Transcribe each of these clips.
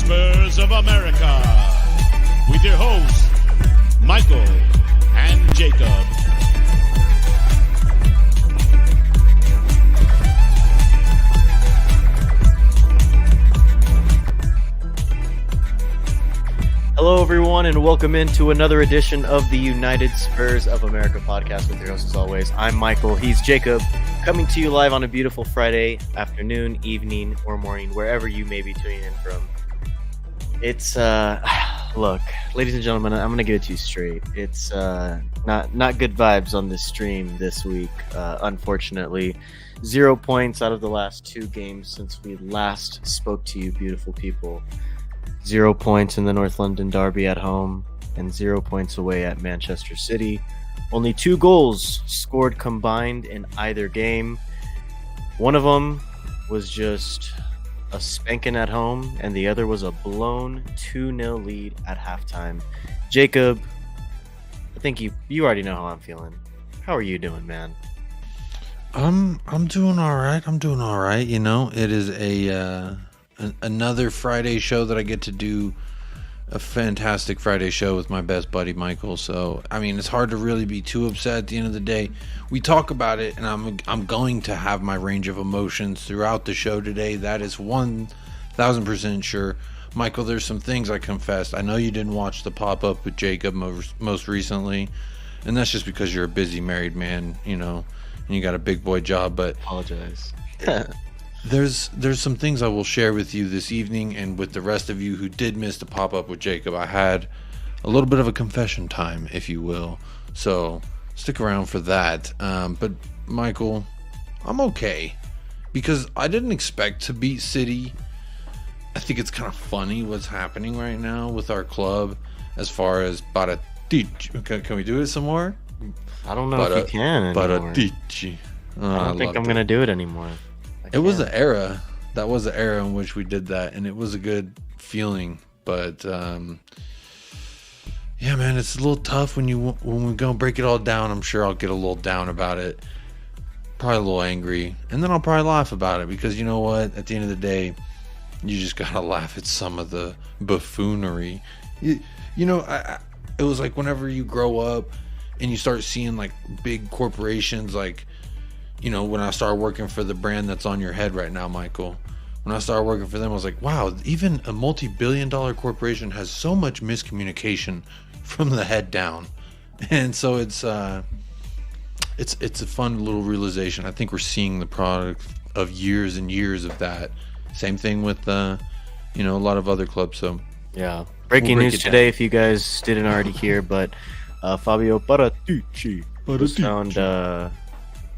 Spurs of America, with your hosts, Michael and Jacob. Hello, everyone, and welcome into another edition of the United Spurs of America podcast with your host, as always. I'm Michael. He's Jacob, coming to you live on a beautiful Friday afternoon, evening, or morning, wherever you may be tuning in from. It's, look, ladies and gentlemen, I'm going to give it to you straight. It's not good vibes on this stream this week, unfortunately. 0 points out of the last 2 games since we last spoke to you, beautiful people. 0 points in the North London derby at home and 0 points away at Manchester City. Only 2 goals scored combined in either game. One of them was just a spanking at home, and the other was a blown 2-0 lead at halftime. Jacob, I think you already know how I'm feeling. How are you doing, man? I'm doing all right. You know, it is another Friday show that I get to do, a fantastic Friday show with my best buddy Michael. So I mean, it's hard to really be too upset at the end of the day. We talk about it, and I'm going to have my range of emotions throughout the show today. That is 1,000% sure. Michael, there's some things I confessed. I know you didn't watch the pop-up with Jacob most recently, and that's just because you're a busy married man, you know, and you got a big boy job. But Apologize. There's some things I will share with you this evening, and with the rest of you who did miss the pop-up with Jacob. I had a little bit of a confession time, if you will, so stick around for that. But Michael, I'm okay, because I didn't expect to beat City. I think it's kind of funny what's happening right now with our club as far as Can we do it some more? I don't know if you can anymore. I don't think I'm going to do it anymore. It was an era. That was the era in which we did that, and it was a good feeling. But yeah, man, it's a little tough when we go break it all down. I'm sure I'll get a little down about it, probably a little angry, and then I'll probably laugh about it, because you know what? At the end of the day, you just gotta laugh at some of the buffoonery. You know, it was like whenever you grow up and you start seeing like big corporations, like, you know, when I started working for the brand that's on your head right now, Michael, when I started working for them, I was like, wow, even a multi-billion-dollar corporation has so much miscommunication from the head down. And so it's a fun little realization. I think we're seeing the product of years and years of that. Same thing with, you know, a lot of other clubs. So yeah, breaking news today, if you guys didn't already hear, but Fabio Paratici was found.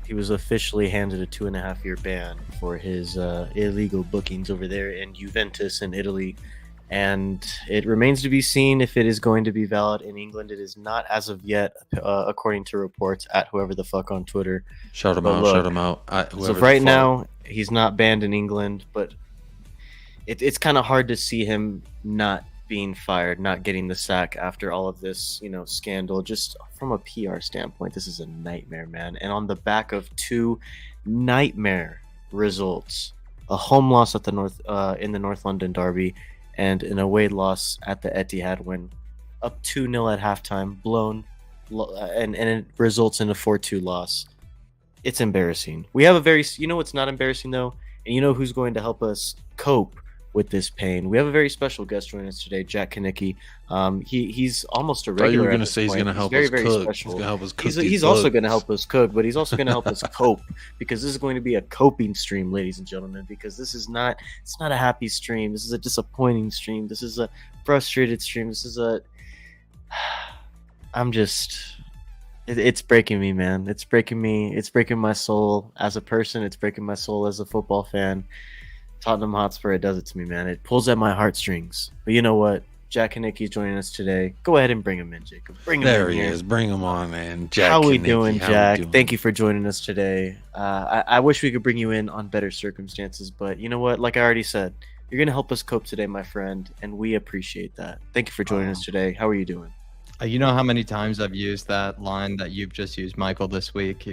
He was officially handed a 2.5-year ban for his illegal bookings over there in Juventus in Italy. And it remains to be seen if it is going to be valid in England. It is not as of yet, according to reports at whoever the fuck on Twitter. Shout him out. So right now, he's not banned in England, but it's kind of hard to see him not being fired, not getting the sack after all of this, you know, scandal. Just from a PR standpoint, this is a nightmare, man. And on the back of 2 nightmare results, a home loss at the in the North London derby, and an away loss at the Etihad when up 2-0 at halftime, blown, and it results in a 4-2 loss. It's embarrassing. We have you know what's not embarrassing though, and you know who's going to help us cope with this pain. We have a very special guest joining us today, Jack Kanicki. He's almost a regular. You were going to say he's going to help us cook. Special. He's going to help us cook. He's also going to help us cook, but he's also going to help us cope, because this is going to be a coping stream, ladies and gentlemen. Because it's not a happy stream. This is a disappointing stream. This is a frustrated stream. This is it's breaking me, man. It's breaking me. It's breaking my soul as a person. It's breaking my soul as a football fan. Tottenham Hotspur, it does it to me, man. It pulls at my heartstrings. But you know what? Jack Kanicki's joining us today. Go ahead and bring him in, Jacob. Bring him in. There he is. Bring him on, man. Jack How we Kanicki. doing, Jack? Thank you for joining us today. I wish we could bring you in on better circumstances, but you know what? Like I already said, you're going to help us cope today, my friend, and we appreciate that. Thank you for joining us today. How are you doing? You know how many times I've used that line that you've just used, Michael, this week,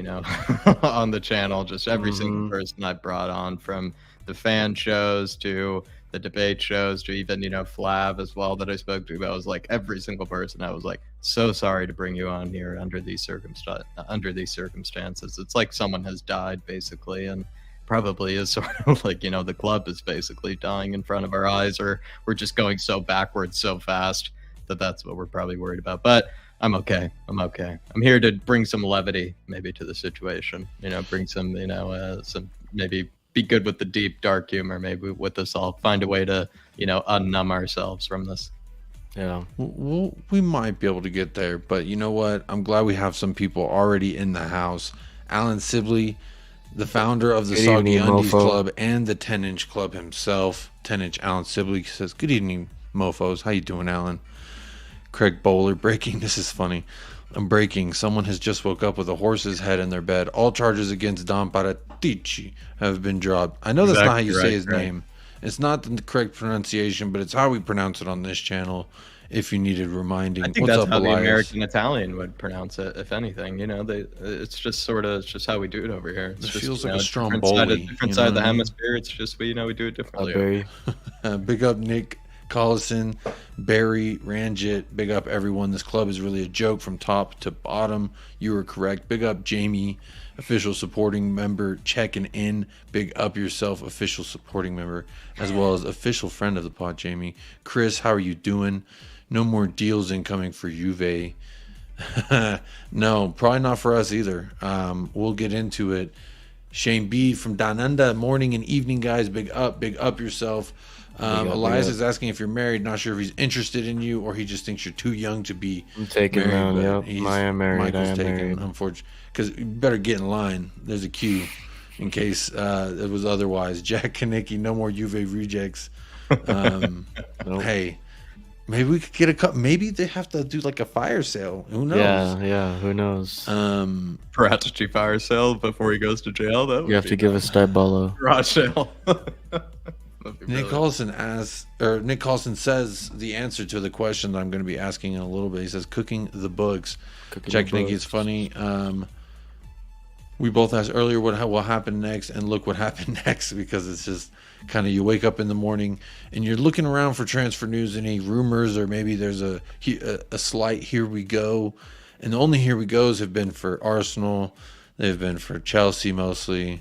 on the channel, just every single person I brought on, from the fan shows to the debate shows to even, Flav as well, that I spoke to. I was like, every single person, I was like, so sorry to bring you on here under these circumstances. It's like someone has died, basically, and probably is sort of like, the club is basically dying in front of our eyes, or we're just going so backwards so fast that's what we're probably worried about. But I'm okay. I'm here to bring some levity maybe to the situation, bring some, some, maybe be good with the deep, dark humor, maybe with us all, find a way to, unnumb ourselves from this. Yeah. We might be able to get there, but you know what? I'm glad we have some people already in the house. Alan Sibley, the founder of the Soggy Undies Club and the 10-inch Club himself. 10-inch Alan Sibley says, "Good evening, mofos. How you doing, Alan?" Craig Bowler, breaking. This is funny. I'm breaking. Someone has just woke up with a horse's head in their bed. All charges against Don Paratici have been dropped. I know that's not how you say his name. It's not the correct pronunciation, but it's how we pronounce it on this channel. If you needed reminding, I think that's how the American Italian would pronounce it. If anything, it's just how we do it over here. It feels like a Stromboli. Different side of the hemisphere. It's just we do it differently. Big up Nick Collison, Barry, Ranjit, big up everyone. This club is really a joke from top to bottom. You were correct. Big up Jamie, official supporting member, checking in. Big up yourself, official supporting member, as well as official friend of the pod, Jamie. Chris, how are you doing? No more deals incoming for Juve. No, probably not for us either. We'll get into it. Shane B from Donunda, morning and evening, guys. Big up yourself. Elias is asking if you're married. Not sure if he's interested in you or he just thinks you're too young to be I'm taking married. Yep, I am married. Michael's taken, unfortunately, because you better get in line. There's a queue in case it was otherwise. Jack Kanicki, no more Juve rejects. Nope. Hey, maybe we could get a cup. Maybe they have to do like a fire sale. Who knows? Yeah. Who knows? Paratici fire sale before he goes to jail. Though you have to give us Dybala. Garage sale. Nick Carlson says the answer to the question that I'm going to be asking in a little bit. He says, cooking the books. Jack Nicky is funny. We both asked earlier what will happen next, and look what happened next, because it's just kind of, you wake up in the morning and you're looking around for transfer news, any rumors, or maybe there's a slight here we go. And the only here we goes have been for Arsenal. They've been for Chelsea mostly.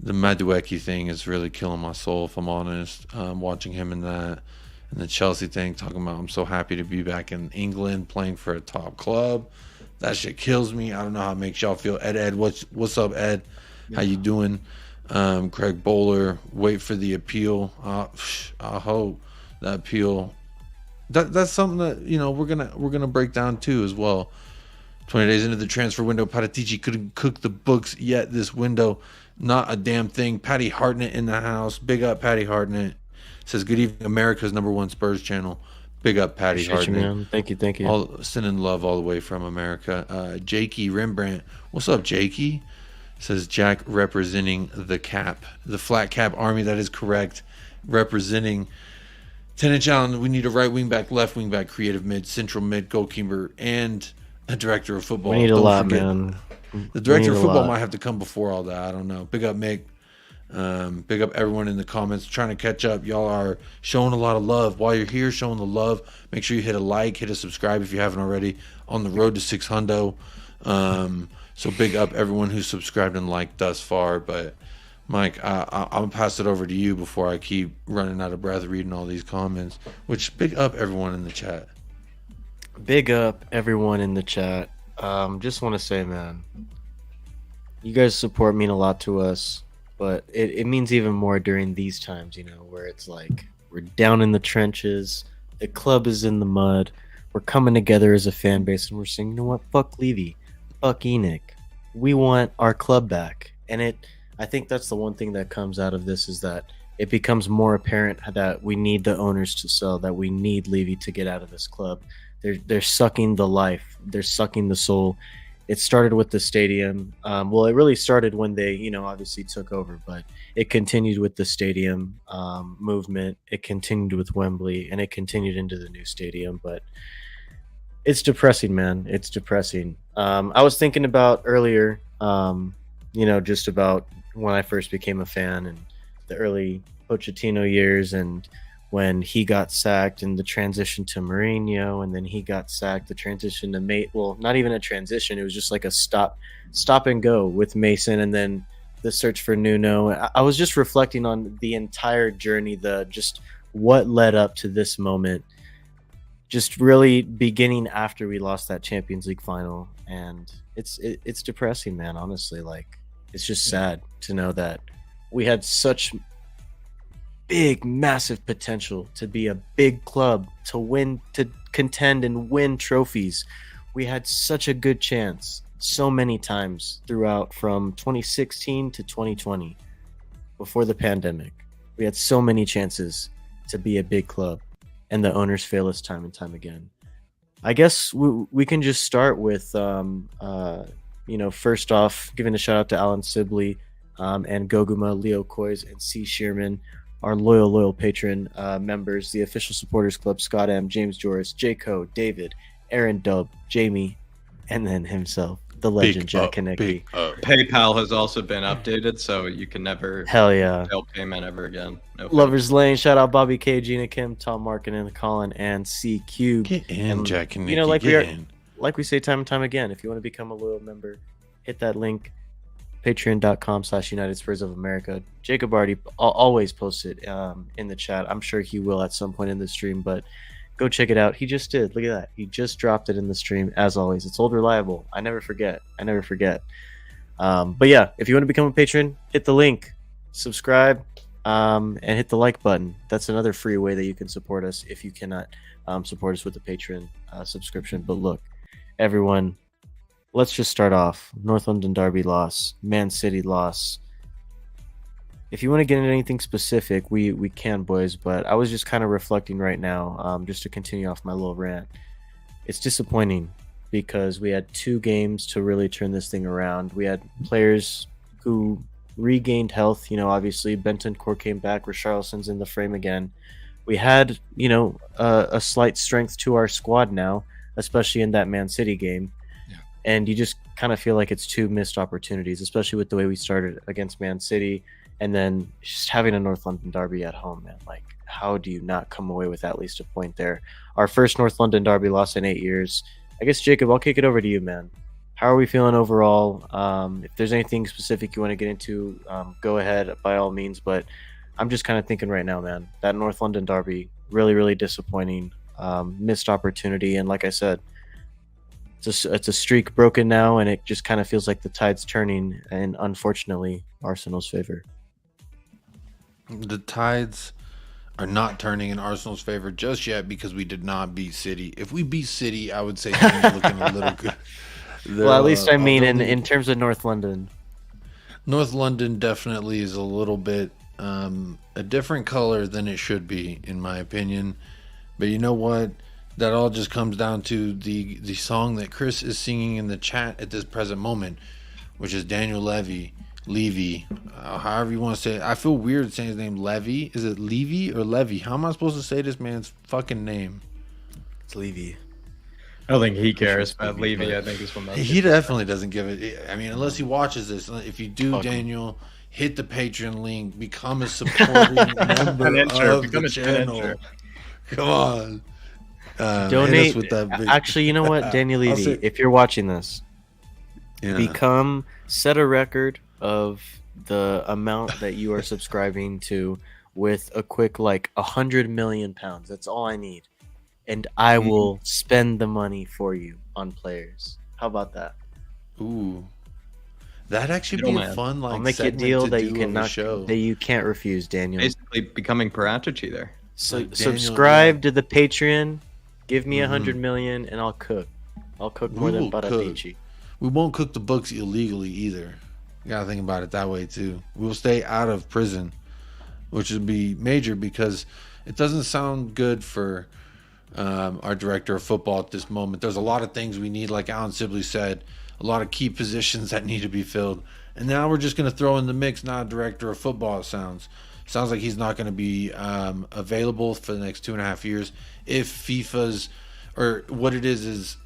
The Madueke thing is really killing my soul, if I'm honest. Watching him in that, and the Chelsea thing, talking about I'm so happy to be back in England playing for a top club. That shit kills me. I don't know how it makes y'all feel. Ed, what's up, Ed? How you doing? Craig Bowler, wait for the appeal. I hope that appeal. That's something that we're gonna break down too as well. 20 days into the transfer window, Paratici couldn't cook the books yet this window. Not a damn thing. Patty Hartnett in the house. Big up Patty Hartnett. Says, good evening, America's #1 Spurs channel. Big up Patty Hartnett. Thank you. Sending love all the way from America. Jakey Rembrandt. What's up, Jakey? Says Jack representing the cap. The flat cap army, that is correct. Representing 10-inch Allen. We need a right wing back, left wing back, creative mid, central mid, goalkeeper, and a director of football. We need a lot, man. The director of football might have to come before all that. I don't know. Big up, Mick. Big up everyone in the comments trying to catch up. Y'all are showing a lot of love. While you're here showing the love, make sure you hit a like, hit a subscribe if you haven't already. On the road to 600. So big up everyone who's subscribed and liked thus far. But Mike, I'll pass it over to you before I keep running out of breath reading all these comments. Which, big up everyone in the chat. Big up everyone in the chat. Just want to say, man, you guys' support mean a lot to us, but it means even more during these times, where it's like we're down in the trenches, the club is in the mud, we're coming together as a fan base, and we're saying, you know what, fuck Levy, fuck Enoch, we want our club back. And I think that's the one thing that comes out of this, is that it becomes more apparent that we need the owners to sell, that we need Levy to get out of this club. They're sucking the life. They're sucking the soul. It started with the stadium. Well, it really started when they, obviously took over, but it continued with the stadium movement. It continued with Wembley, and it continued into the new stadium. But It's depressing, man. It's depressing. I was thinking about earlier, just about when I first became a fan and the early Pochettino years, and when he got sacked and the transition to Mourinho, and then he got sacked, the transition to well, not even a transition. It was just like a stop and go with Mason, and then the search for Nuno. I was just reflecting on the entire journey, just what led up to this moment, just really beginning after we lost that Champions League final. And it's depressing, man. Honestly, like, it's just sad to know that we had such big, massive potential to be a big club, to win, to contend and win trophies. We had such a good chance so many times throughout, from 2016 to 2020, before the pandemic. We had so many chances to be a big club, and the owners fail us time and time again. I guess we can just start with, first off, giving a shout out to Alan Sibley, and Goguma, Leo COYS, and C. Shearman, our loyal patron members, the official supporters club, Scott M., James Joris, J. Co., David, Aaron Dub, Jamie, and then himself, the legend, Jack Konecki. PayPal has also been updated, so you can never Hell yeah. fail payment ever again. No Lovers Lane, shout out Bobby K, Gina Kim, Tom Markin, and Colin, and C Cube. Get in, Jack Konecki, like we say time and time again, if you want to become a loyal member, hit that link, patreon.com/United Spurs of America. Jacob already always posts it in the chat. I'm sure he will at some point in the stream, but go check it out. He just did. Look at that. He just dropped it in the stream, as always. It's old reliable. I never forget. But yeah, if you want to become a patron, hit the link, subscribe, and hit the like button. That's another free way that you can support us if you cannot support us with a patron subscription. But look, everyone, let's just start off. North London Derby loss, Man City loss. If you want to get into anything specific, we can, boys. But I was just kind of reflecting right now, just to continue off my little rant. It's disappointing because we had 2 games to really turn this thing around. We had players who regained health. Obviously, Bentancur came back. Richarlison's in the frame again. We had, a slight strength to our squad now, especially in that Man City game. And you just kind of feel like it's 2 missed opportunities, especially with the way we started against Man City, and then just having a North London derby at home, man. Like, how do you not come away with at least a point there? Our first North London derby loss in 8 years. I guess, Jacob, I'll kick it over to you, man. How are we feeling overall? If there's anything specific you want to get into, go ahead, by all means. But I'm just kind of thinking right now, man, that North London derby, really, really disappointing. Missed opportunity, and like I said, it's a streak broken now, and it just kind of feels like the tide's turning in, unfortunately, Arsenal's favor. The tides are not turning in Arsenal's favor just yet because we did not beat City. If we beat City, I would say things looking a little good. Well, at least I mean in terms of North London. North London definitely is a little bit a different color than it should be, in my opinion. But you know what? That all just comes down to the song that Chris is singing in the chat at this present moment, which is Daniel Levy, however you want to say it. I feel weird saying his name, Levy. Is it Levy or Levy? How am I supposed to say this man's fucking name? It's Levy. I don't think he cares about Levy. I think is what he definitely doesn't give it. I mean, unless he watches this. If you do, Daniel, hit the Patreon link, become a supporting member of the channel. Come on. Donate. With that big... Actually, you know what, Daniel Levy, if you're watching this, set a record of the amount that you are subscribing to with a quick, like, 100 million pounds. That's all I need. And I will spend the money for you on players. How about that? Ooh. That'd actually be a fun, like, I'll make a deal that you can't refuse, Daniel. Basically becoming Paratici there. So like subscribe to the Patreon, give me 100 million, and I'll cook. I'll cook more than Paratici. We won't cook the books illegally either. You gotta think about it that way too. We'll stay out of prison, which would be major because it doesn't sound good for our director of football at this moment. There's a lot of things we need, like Alan Sibley said, a lot of key positions that need to be filled. And now we're just going to throw in the mix, not a director of football, it sounds. Sounds like he's not going to be available for the next 2.5 years if FIFA's or what it is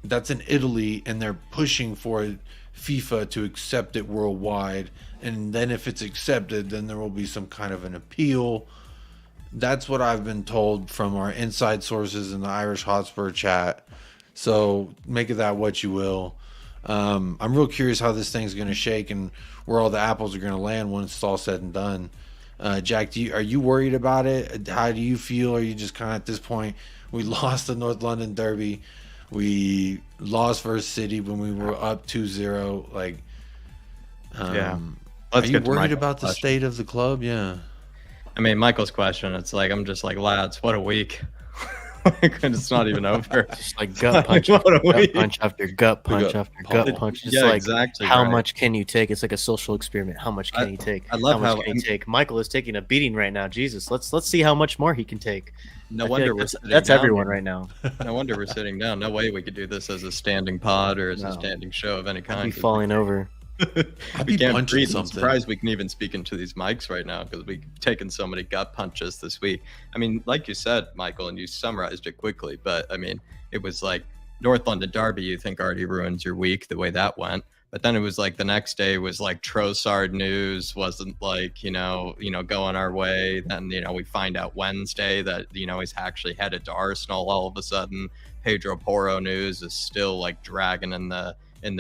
that's in Italy, and they're pushing for FIFA to accept it worldwide, and then if it's accepted, then there will be some kind of an appeal. That's what I've been told from our inside sources in the Irish Hotspur chat. So make of that what you will. I'm real curious how this thing's going to shake and where all the apples are going to land when it's all said and done. Jack, are you worried about it? How do you feel? Are you just kind of at this point? We lost the North London Derby. We lost versus City when we were up 2-0. Like, Yeah. Are you worried about the state of the club? Yeah. I mean, Michael's question, it's like, I'm just like, lads, what a week. It's not even over. Just like gut punch, What a gut week. punch after gut punch after gut punch. Just like, exactly. how right. much can you take? It's like a social experiment. How much can you take? I love how much can you take? Michael is taking a beating right now. Jesus, let's see how much more he can take. No I feel wonder like we're that's sitting everyone down. right now. No wonder we're sitting down. No way we could do this as a standing pod or as No. a standing show of any kind. I'll be falling over. I'd We be can't punching breathe. I'm something. surprised we can even speak into these mics right now because we've taken so many gut punches this week. I mean, like you said, Michael, and you summarized it quickly, but I mean, it was like North London Derby, you think already ruins your week the way that went. But then it was like the next day was like Trossard news wasn't like, going our way. Then, we find out Wednesday that, he's actually headed to Arsenal all of a sudden. Pedro Porro news is still like dragging in the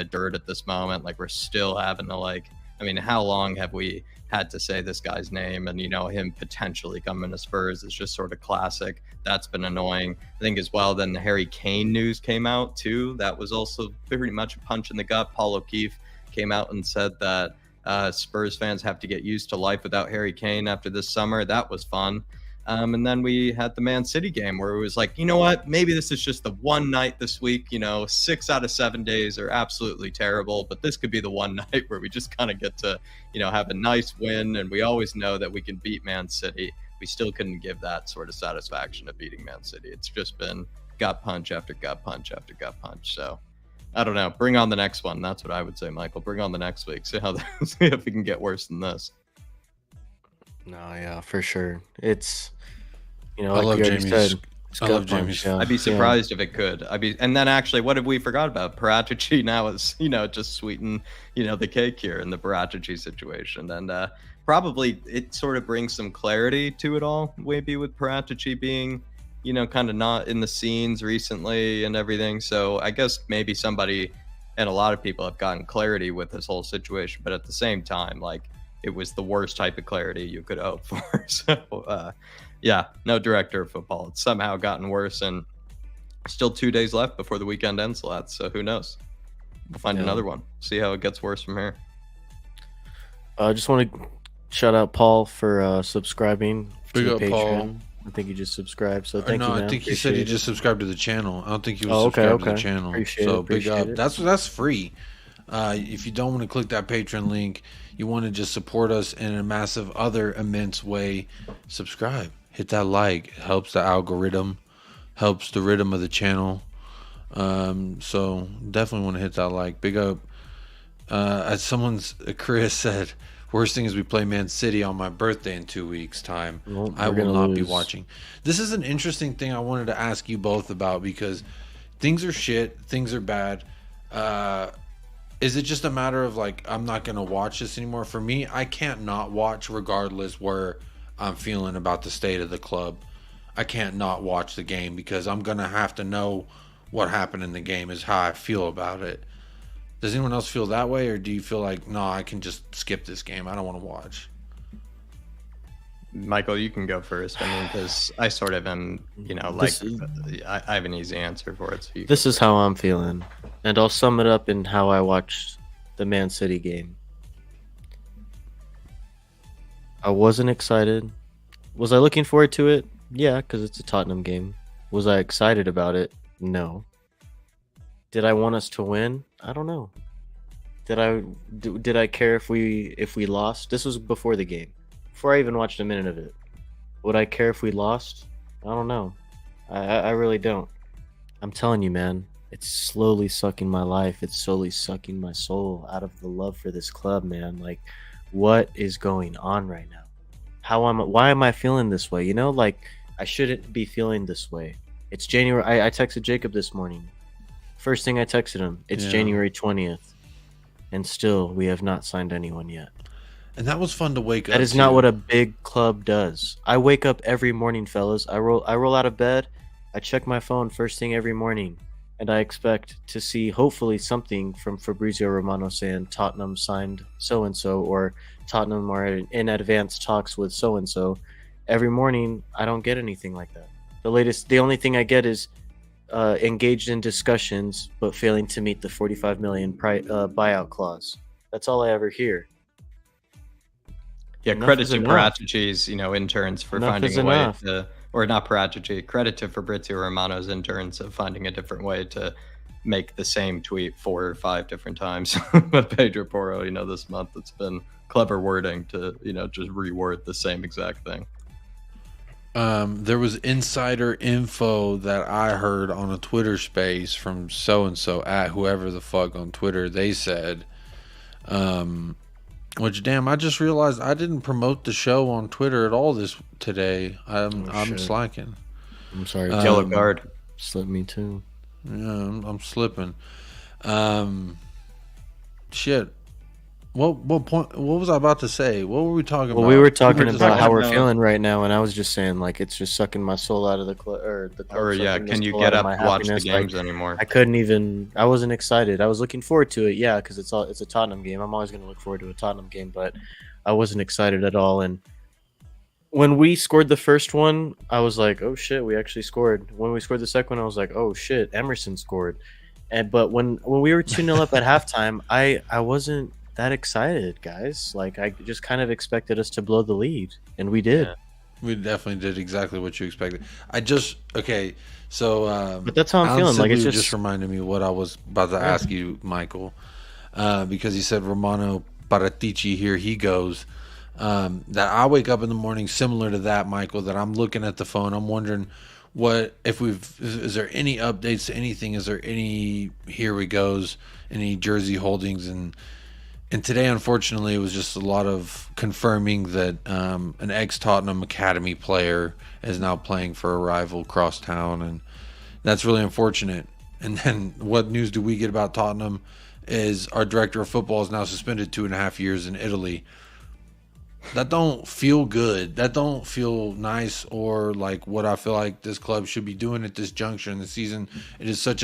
dirt at this moment. Like we're still having to how long have we had to say this guy's name? And him potentially coming to Spurs is just sort of classic. That's been annoying. I think as well. Then the Harry Kane news came out too. That was also pretty much a punch in the gut. Paul O'Keefe came out and said that Spurs fans have to get used to life without Harry Kane after this summer. That was fun. And then we had the Man City game where it was like, you know what? Maybe this is just the one night this week. 6 out of 7 days are absolutely terrible, but this could be the one night where we just kind of get to, have a nice win. And we always know that we can beat Man City. We still couldn't give that sort of satisfaction of beating Man City. It's just been gut punch after gut punch after gut punch. So I don't know. Bring on the next one. That's what I would say, Michael. Bring on the next week. See if we can get worse than this. No, yeah, for sure. It's, I like love you already Jamie's. said, I love Jamie's. yeah. I'd be surprised if it could. And then actually, what have we forgot about? Paratici now is, just sweeten, the cake here in the Paratici situation. And probably it sort of brings some clarity to it all, maybe with Paratici being, kind of not in the scenes recently and everything. So I guess maybe somebody and a lot of people have gotten clarity with this whole situation. But at the same time, like, it was the worst type of clarity you could hope for. So, yeah, no director of football. It's somehow gotten worse, and still 2 days left before the weekend ends, lads. So who knows? We'll find another one. See how it gets worse from here. I just want to shout out Paul for subscribing Big to up, Patreon. Paul. I think he just subscribed, so thank you, No, man. I think he said he Appreciate just subscribed to the channel. I don't think he was Oh, okay, subscribed to the okay. channel. Appreciate So it, big up. appreciate it. That's free. If you don't want to click that Patreon link, you want to just support us in a massive other immense way, subscribe. Hit that like. It helps the algorithm, helps the rhythm of the channel. So definitely want to hit that like. Big up. As Chris said, worst thing is we play Man City on my birthday in 2 weeks' time. Well, I we're will gonna not be lose. watching. This is an interesting thing I wanted to ask you both about because things are shit. Things are bad. Is it just a matter of like, I'm not going to watch this anymore? For me, I can't not watch regardless where I'm feeling about the state of the club. I can't not watch the game because I'm going to have to know what happened in the game is how I feel about it. Does anyone else feel that way, or do you feel like, no, I can just skip this game? I don't want to watch. Michael, you can go first. I mean, because I sort of am, I have an easy answer for it. So This is how I'm feeling, and I'll sum it up in how I watched the Man City game. I wasn't excited. Was I looking forward to it? Yeah, because it's a Tottenham game. Was I excited about it? No. Did I want us to win? I don't know. Did I care if we lost? This was before the game. Before I even watched a minute of it. Would I care if we lost? I don't know. I really don't. I'm telling you, man. It's slowly sucking my life. It's slowly sucking my soul out of the love for this club, man. Like, what is going on right now? Why am I feeling this way? Like, I shouldn't be feeling this way. It's January. I texted Jacob this morning. First thing I texted him, it's January 20th. And still, we have not signed anyone yet. And that was fun to wake up. That is not what a big club does. I wake up every morning, fellas. I roll out of bed. I check my phone first thing every morning. And I expect to see, hopefully, something from Fabrizio Romano saying Tottenham signed so-and-so, or Tottenham are in advanced talks with so-and-so. Every morning, I don't get anything like that. The only thing I get is engaged in discussions, but failing to meet the 45 million buyout clause. That's all I ever hear. Yeah, credit to Paratici's, interns for finding a way to, or not Paratici, credit to Fabrizio Romano's interns of finding a different way to make the same tweet 4 or 5 different times with Pedro Porro, this month. It's been clever wording to, just reword the same exact thing. There was insider info that I heard on a Twitter space from so-and-so at whoever the fuck on Twitter. They said, which damn, I just realized I didn't promote the show on Twitter at all today. I'm slacking. I'm sorry. Yellow card. Slipped me too. Yeah, I'm slipping. Shit. What point? What was I about to say? What were we talking about? Well, we were talking about how we're feeling right now, and I was just saying, like, it's just sucking my soul out of the club. Can you get up and watch the games anymore? I couldn't even. I wasn't excited. I was looking forward to it, yeah, because it's a Tottenham game. I'm always going to look forward to a Tottenham game, but I wasn't excited at all. And when we scored the first one, I was like, oh shit, we actually scored. When we scored the second one, I was like, oh shit, Emerson scored. But when we were 2-0 up at halftime, I wasn't that excited, guys. Like, I just kind of expected us to blow the lead, and we did. Yeah, we definitely did exactly what you expected. But that's how I'm feeling. Like, it's just reminded me what I was about to ask you, Michael, because he said Romano Paratici, here he goes. That I wake up in the morning similar to that, Michael, that I'm looking at the phone, I'm wondering is there any updates to anything? Is there any here we goes, any jersey holdings? And today, unfortunately, it was just a lot of confirming that an ex-Tottenham Academy player is now playing for a rival cross town, and that's really unfortunate. And then what news do we get about Tottenham is our director of football is now suspended 2.5 years in Italy. That don't feel good. That don't feel nice, or like what I feel like this club should be doing at this juncture in the season. It is such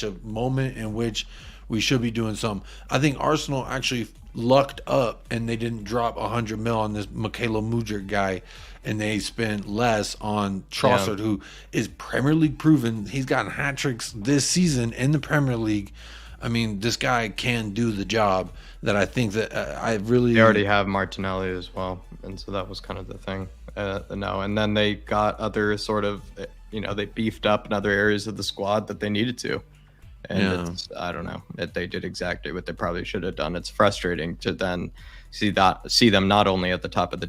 a moment in which we should be doing something. I think Arsenal actually lucked up and they didn't drop 100 mil on this Michaela Mudryk guy, and they spent less on Trossard, who is Premier League proven. He's gotten hat tricks this season in the Premier League. I mean, this guy can do the job. That I think that I really. They already have Martinelli as well, and so that was kind of the thing. And then they got other sort of, they beefed up in other areas of the squad that they needed to. And I don't know, they did exactly what they probably should have done. It's frustrating to then see them not only at the top of the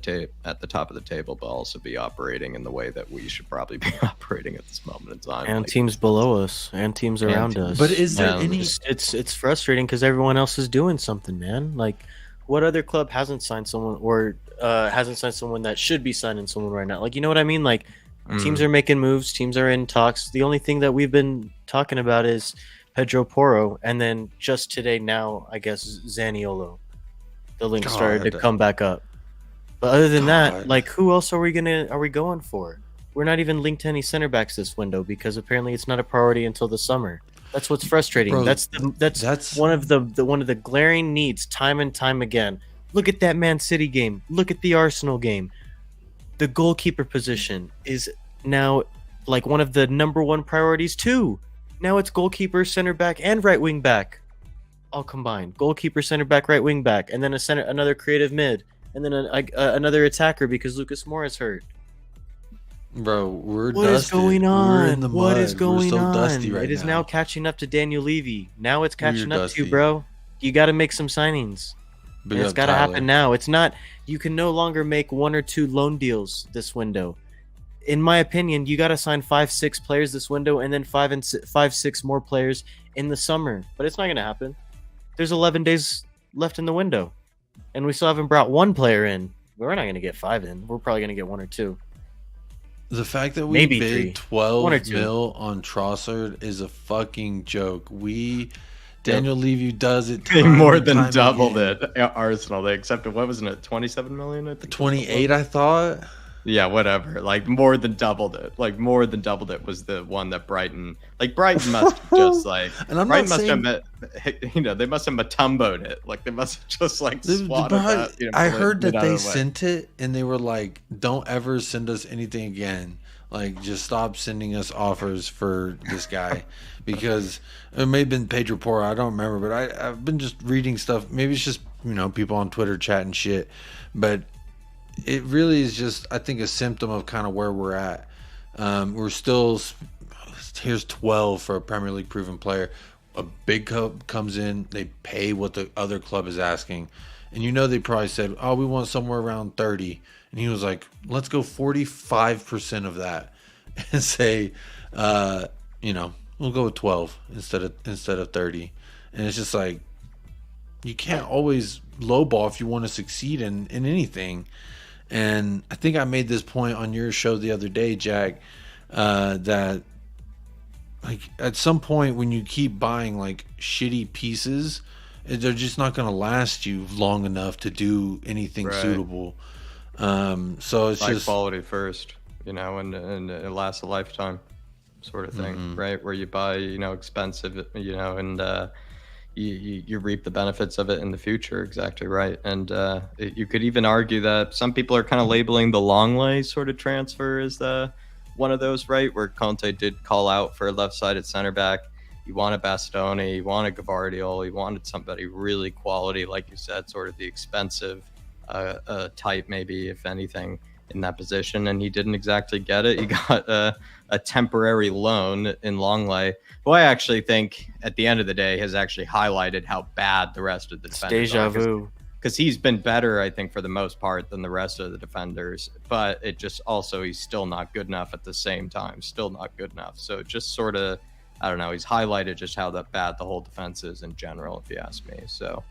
table, but also be operating in the way that we should probably be operating at this moment in time. And teams below us, and teams around us. But is there any? It's frustrating because everyone else is doing something, man. Like, what other club hasn't signed someone, or hasn't signed someone that should be signing someone right now? Like, you know what I mean? Like, teams are making moves, teams are in talks. The only thing that we've been talking about is Pedro Porro, and then just today now, I guess, Zaniolo. The link started to come back up. But other than that, like, who else are we going for? We're not even linked to any center backs this window because apparently it's not a priority until the summer. That's what's frustrating. Bro, that's one of the glaring needs time and time again. Look at that Man City game. Look at the Arsenal game. The goalkeeper position is now like one of the number one priorities too. Now it's goalkeeper, center back, and right wing back, all combined. Goalkeeper, center back, right wing back, and then another creative mid, and then another attacker because Lucas Moura's hurt. Bro, we're what dusted. Is going on? We're in the what mud. is going we're so on? Dusty right it is now catching up to Daniel Levy. Now it's catching up to you, dusty. bro. You got to make some signings. It's got to happen now. It's not. You can no longer make 1 or 2 loan deals this window. In my opinion, you got to sign 5-6 players this window, and then 5-6 more players in the summer. But it's not going to happen. There's 11 days left in the window, and we still haven't brought 1 player in. We're not going to get 5 in. We're probably going to get 1 or 2. The fact that we Maybe bid 3. 12 1 or 2. mil on Trossard is a fucking joke. Daniel Levy does it They time more and than time doubled again. it. Arsenal, they accepted, what wasn't it, 27 million? I think 28, I thought. Yeah, whatever. Like more than doubled it. Like more than doubled it was the one that Brighton. Like Brighton must have just like. And I'm Brighton not saying, they must have matumboed it. Like they must have just like swatted that. I heard that they way. sent it and they were like, "Don't ever send us anything again. Like, just stop sending us offers for this guy," because it may have been Pedro Porro. I don't remember, but I've been just reading stuff. Maybe it's just people on Twitter chatting shit, but it really is just, I think, a symptom of kind of where we're at. We're still, here's 12 for a Premier League proven player. A big club comes in, they pay what the other club is asking, and they probably said, "Oh, we want somewhere around 30," and he was like, "Let's go 45% of that," and say, we'll go with 12 instead of 30, and it's just like, you can't always lowball if you want to succeed in anything. And I think I made this point on your show the other day, Jack, that like at some point when you keep buying like shitty pieces, they're just not going to last you long enough to do anything suitable. So it's like just quality first, and it lasts a lifetime, sort of thing, right? Where you buy, expensive, and you reap the benefits of it in the future. Exactly right. And you could even argue that some people are kind of labeling the Longley sort of transfer as one of those, right, where Conte did call out for a left-sided center back. He wanted Bastoni, he wanted Gavardiol, he wanted somebody really quality, like you said, sort of the expensive type, maybe, if anything, in that position, and he didn't exactly get it. He got a temporary loan in Longley, who I actually think at the end of the day has actually highlighted how bad the rest of the defenders Deja vu. Because he's been better, I think, for the most part than the rest of the defenders, but it just also, he's still not good enough at the same time, still not good enough. So it just sort of, I don't know, he's highlighted just how bad the whole defense is in general, if you ask me. So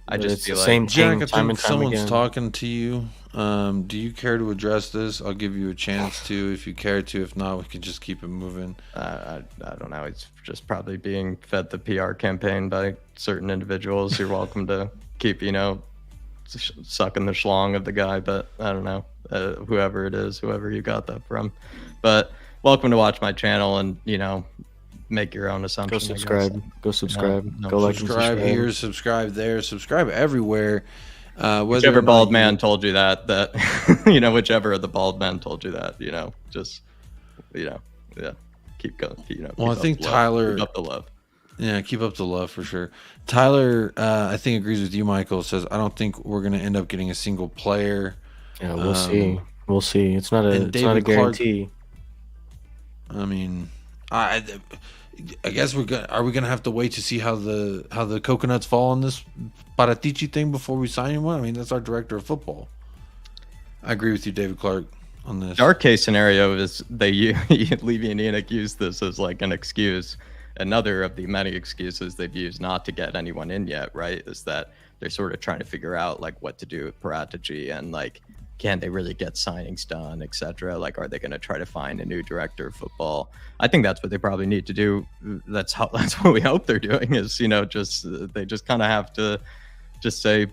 I just feel like, same Jack, thing I time think and time someone's again. talking to you. Do you care to address this? I'll give you a chance to, if you care to. If not, we can just keep it moving. I don't know. It's just probably being fed the PR campaign by certain individuals. You're welcome to keep, sucking the schlong of the guy, but I don't know, whoever it is, whoever you got that from. But welcome to watch my channel and, make your own assumptions. Go subscribe. Go subscribe. Go like and Subscribe here, subscribe there, subscribe everywhere. Whichever bald man told you that, whichever of the bald men told you that, just, yeah, keep going. Well, I think Tyler, keep up the love. Yeah, keep up the love for sure. Tyler, I think agrees with you, Michael. Says, I don't think we're going to end up getting a single player. Yeah, we'll see. We'll see. It's not a guarantee. I mean, I guess are we gonna have to wait to see how the coconuts fall on this Paratici thing before we sign anyone? I mean, that's our director of football. I agree with you, David Clark, on this. Dark case scenario is Levy and Enoch use this as like an excuse. Another of the many excuses they've used not to get anyone in yet, right, is that they're sort of trying to figure out like what to do with Paratici and like, can they really get signings done, etc. Like, are they going to try to find a new director of football? I think that's what they probably need to do. That's what we hope they're doing is, they just kind of have to just say,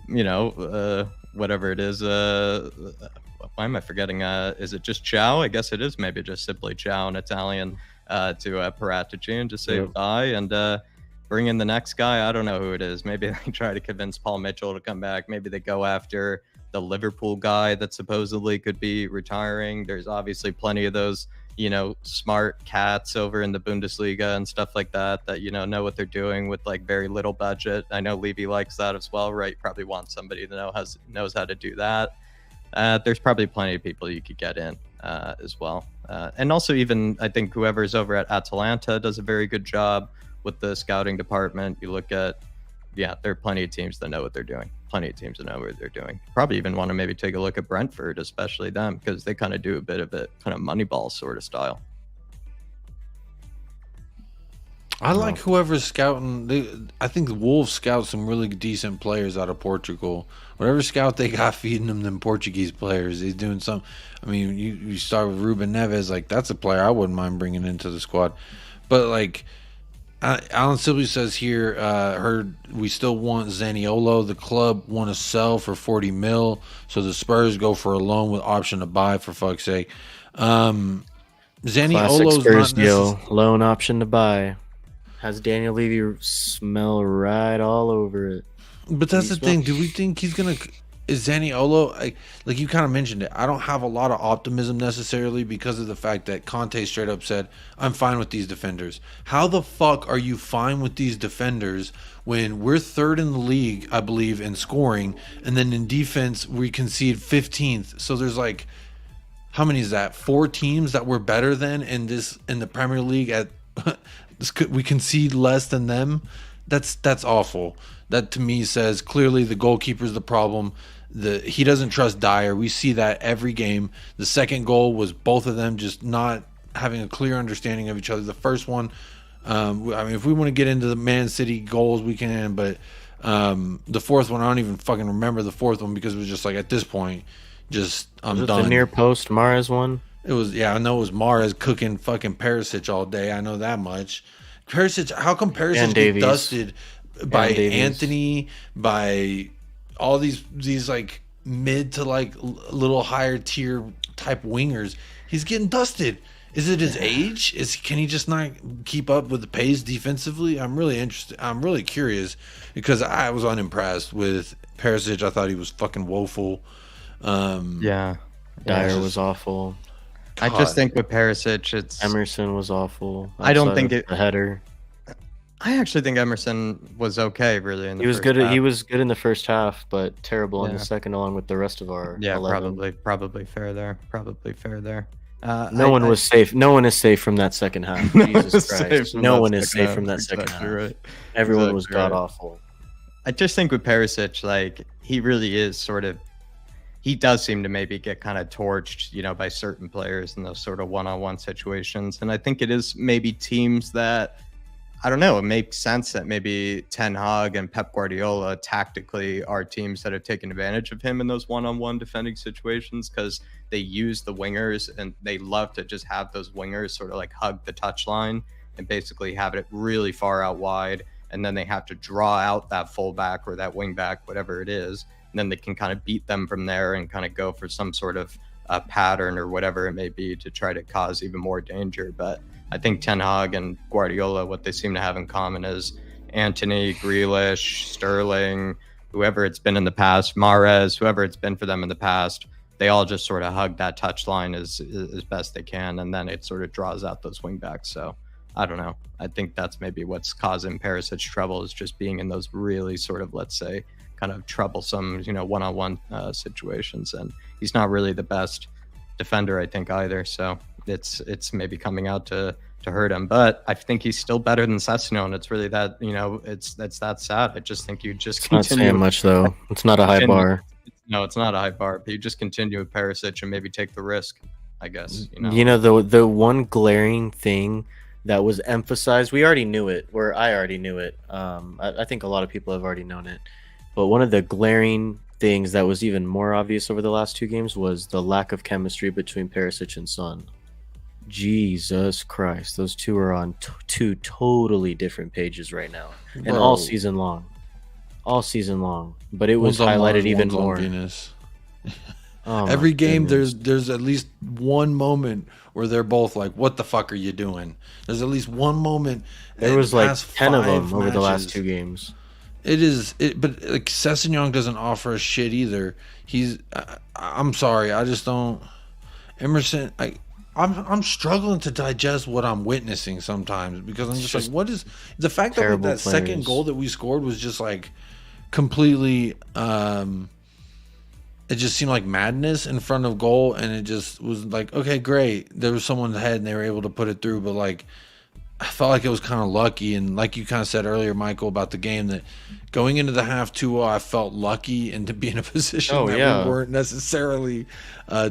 whatever it is. Why am I forgetting? Is it just ciao? I guess it is maybe just simply ciao in Italian to Paratici and just say bye and bring in the next guy. I don't know who it is. Maybe they try to convince Paul Mitchell to come back. Maybe they go after the Liverpool guy that supposedly could be retiring. There's obviously plenty of those, smart cats over in the Bundesliga and stuff like that, know what they're doing with like very little budget. I know Levy likes that as well, right? Probably wants somebody that knows how to do that. There's probably plenty of people you could get in as well. And also even, I think whoever's over at Atalanta does a very good job with the scouting department. You look at, there are plenty of teams that know what they're doing. Plenty of teams that know what they're doing. Probably even want to maybe take a look at Brentford, especially them, because they kind of do a bit of it, kind of Moneyball sort of style. I like whoever's scouting. I think the Wolves scout some really decent players out of Portugal. Whatever scout they got feeding them Portuguese players, he's doing some. I mean, you start with Ruben Neves, like that's a player I wouldn't mind bringing into the squad. But like Alan Sibley says here, heard we still want Zaniolo. The club want to sell for 40 mil, so the Spurs go for a loan with option to buy. For fuck's sake, Classic Zaniolo's Spurs not deal. Loan option to buy. Has Daniel Levy smell right all over it. But that's the thing. Do we think he's gonna? Is Zaniolo like you kind of mentioned it? I don't have a lot of optimism necessarily because of the fact that Conte straight up said, "I'm fine with these defenders." How the fuck are you fine with these defenders when we're third in the league, I believe, in scoring, and then in defense we concede 15th? So there's like, how many is that? 4 teams that we're better than in the Premier League at. We concede less than them. That's awful. That to me says clearly the goalkeeper's the problem. He doesn't trust Dyer. We see that every game. The second goal was both of them just not having a clear understanding of each other. The first one, I mean, if we want to get into the Man City goals, we can. But the fourth one, I don't even fucking remember the fourth one because it was just like at this point, I'm done. The near post Mahrez one? It was, yeah, I know it was Mahrez cooking fucking Perisic all day. I know that much. Perisic, how come Perisic get dusted by Anthony, by all these like mid to like little higher tier type wingers? He's getting dusted. Is it his age? Can he just not keep up with the pace defensively? I'm really interested. I'm really curious because I was unimpressed with Perisic. I thought he was fucking woeful. Yeah, Dyer was awful. I just think with Perisic, Emerson was awful. I don't think the header. I actually think Emerson was okay, really. He was good. He was good in the first half, but terrible in the second, along with the rest of our. Yeah, 11. probably fair there. No one was safe. No one is safe from that second half. Jesus Christ! No one is safe from that second half. Right. Everyone was god awful. I just think with Perisic, like he really is sort of. He does seem to maybe get kind of torched, by certain players in those sort of one-on-one situations. And I think it is maybe teams that, I don't know, it makes sense that maybe Ten Hag and Pep Guardiola tactically are teams that have taken advantage of him in those one-on-one defending situations because they use the wingers and they love to just have those wingers sort of like hug the touchline and basically have it really far out wide. And then they have to draw out that fullback or that wingback, whatever it is. And then they can kind of beat them from there and kind of go for some sort of pattern or whatever it may be to try to cause even more danger. But I think Ten Hag and Guardiola, what they seem to have in common is Antony, Grealish, Sterling, whoever it's been in the past, Mahrez, whoever it's been for them in the past, they all just sort of hug that touchline as best they can. And then it sort of draws out those wingbacks. So I don't know. I think that's maybe what's causing Perisic trouble is just being in those really sort of, let's say, kind of troublesome, one-on-one situations, and he's not really the best defender, I think, either. So it's maybe coming out to hurt him, but I think he's still better than Sessegnon, and it's really that it's that sad. I just think you just continue. Not saying much though. It's not a high bar. No, it's not a high bar, but you just continue with Perisic and maybe take the risk, I guess. The one glaring thing that was emphasized, we already knew it, I already knew it. I think a lot of people have already known it. But one of the glaring things that was even more obvious over the last 2 games was the lack of chemistry between Perisic and Son. Jesus Christ. Those two are on 2 totally different pages right now. And all season long. But it was highlighted even more. Every game there's at least one moment where they're both like, what the fuck are you doing? There's at least one moment. There was like 10 of them over the last 2 games. But like Sessegnon doesn't offer a shit either. I'm sorry, I just don't. Emerson, I'm struggling to digest what I'm witnessing sometimes because I'm just like, what is the fact that second goal that we scored was just like completely. It just seemed like madness in front of goal, and it just was like, okay, great. There was someone's head, and they were able to put it through, but like. I felt like it was kind of lucky, and like you kind of said earlier, Michael, about the game, that going into the half 2-0, I felt lucky and to be in a position we weren't necessarily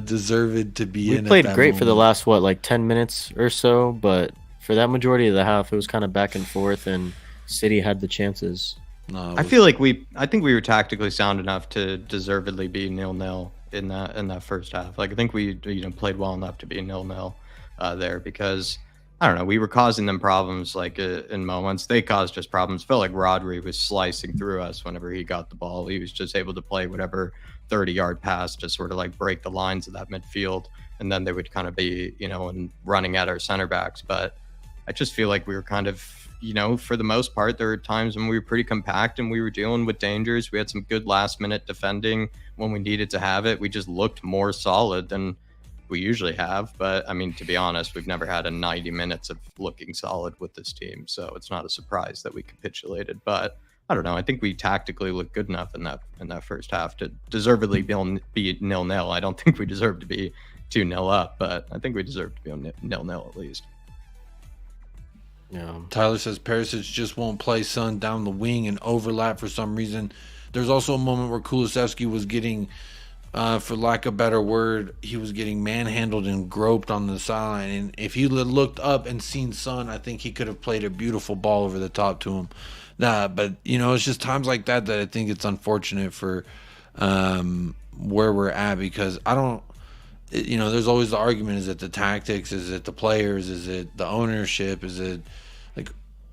deserved to be in. We played great for the last 10 minutes or so, but For that majority of the half, it was kind of back and forth, and City had the chances. No, I feel like I think we were tactically sound enough to deservedly be 0-0 in that first half. Like I think we played well enough to be 0-0 there because I don't know, we were causing them problems like in moments. They caused us problems. Felt like Rodri was slicing through us whenever he got the ball. He was just able to play whatever 30-yard pass to sort of like break the lines of that midfield, and then they would kind of be and running at our center backs. But I just feel like we were kind of for the most part, there were times when we were pretty compact and we were dealing with dangers. We had some good last minute defending when we needed to have it. We just looked more solid than we usually have. But I mean, to be honest, we've never had a 90 minutes of looking solid with this team. So it's not a surprise that we capitulated. But I don't know. I think we tactically looked good enough in that first half to deservedly be 0-0. I don't think we deserve to be 2-0 up, but I think we deserve to be 0-0 at least. Yeah. Tyler says Perisic just won't play Son down the wing and overlap for some reason. There's also a moment where Kulusevski was getting, for lack of a better word, he was getting manhandled and groped on the sideline. And if he looked up and seen Son, I think he could have played a beautiful ball over the top to him. But it's just times like that I think it's unfortunate for where we're at, because I don't. There's always the argument: is it the tactics? Is it the players? Is it the ownership? Is it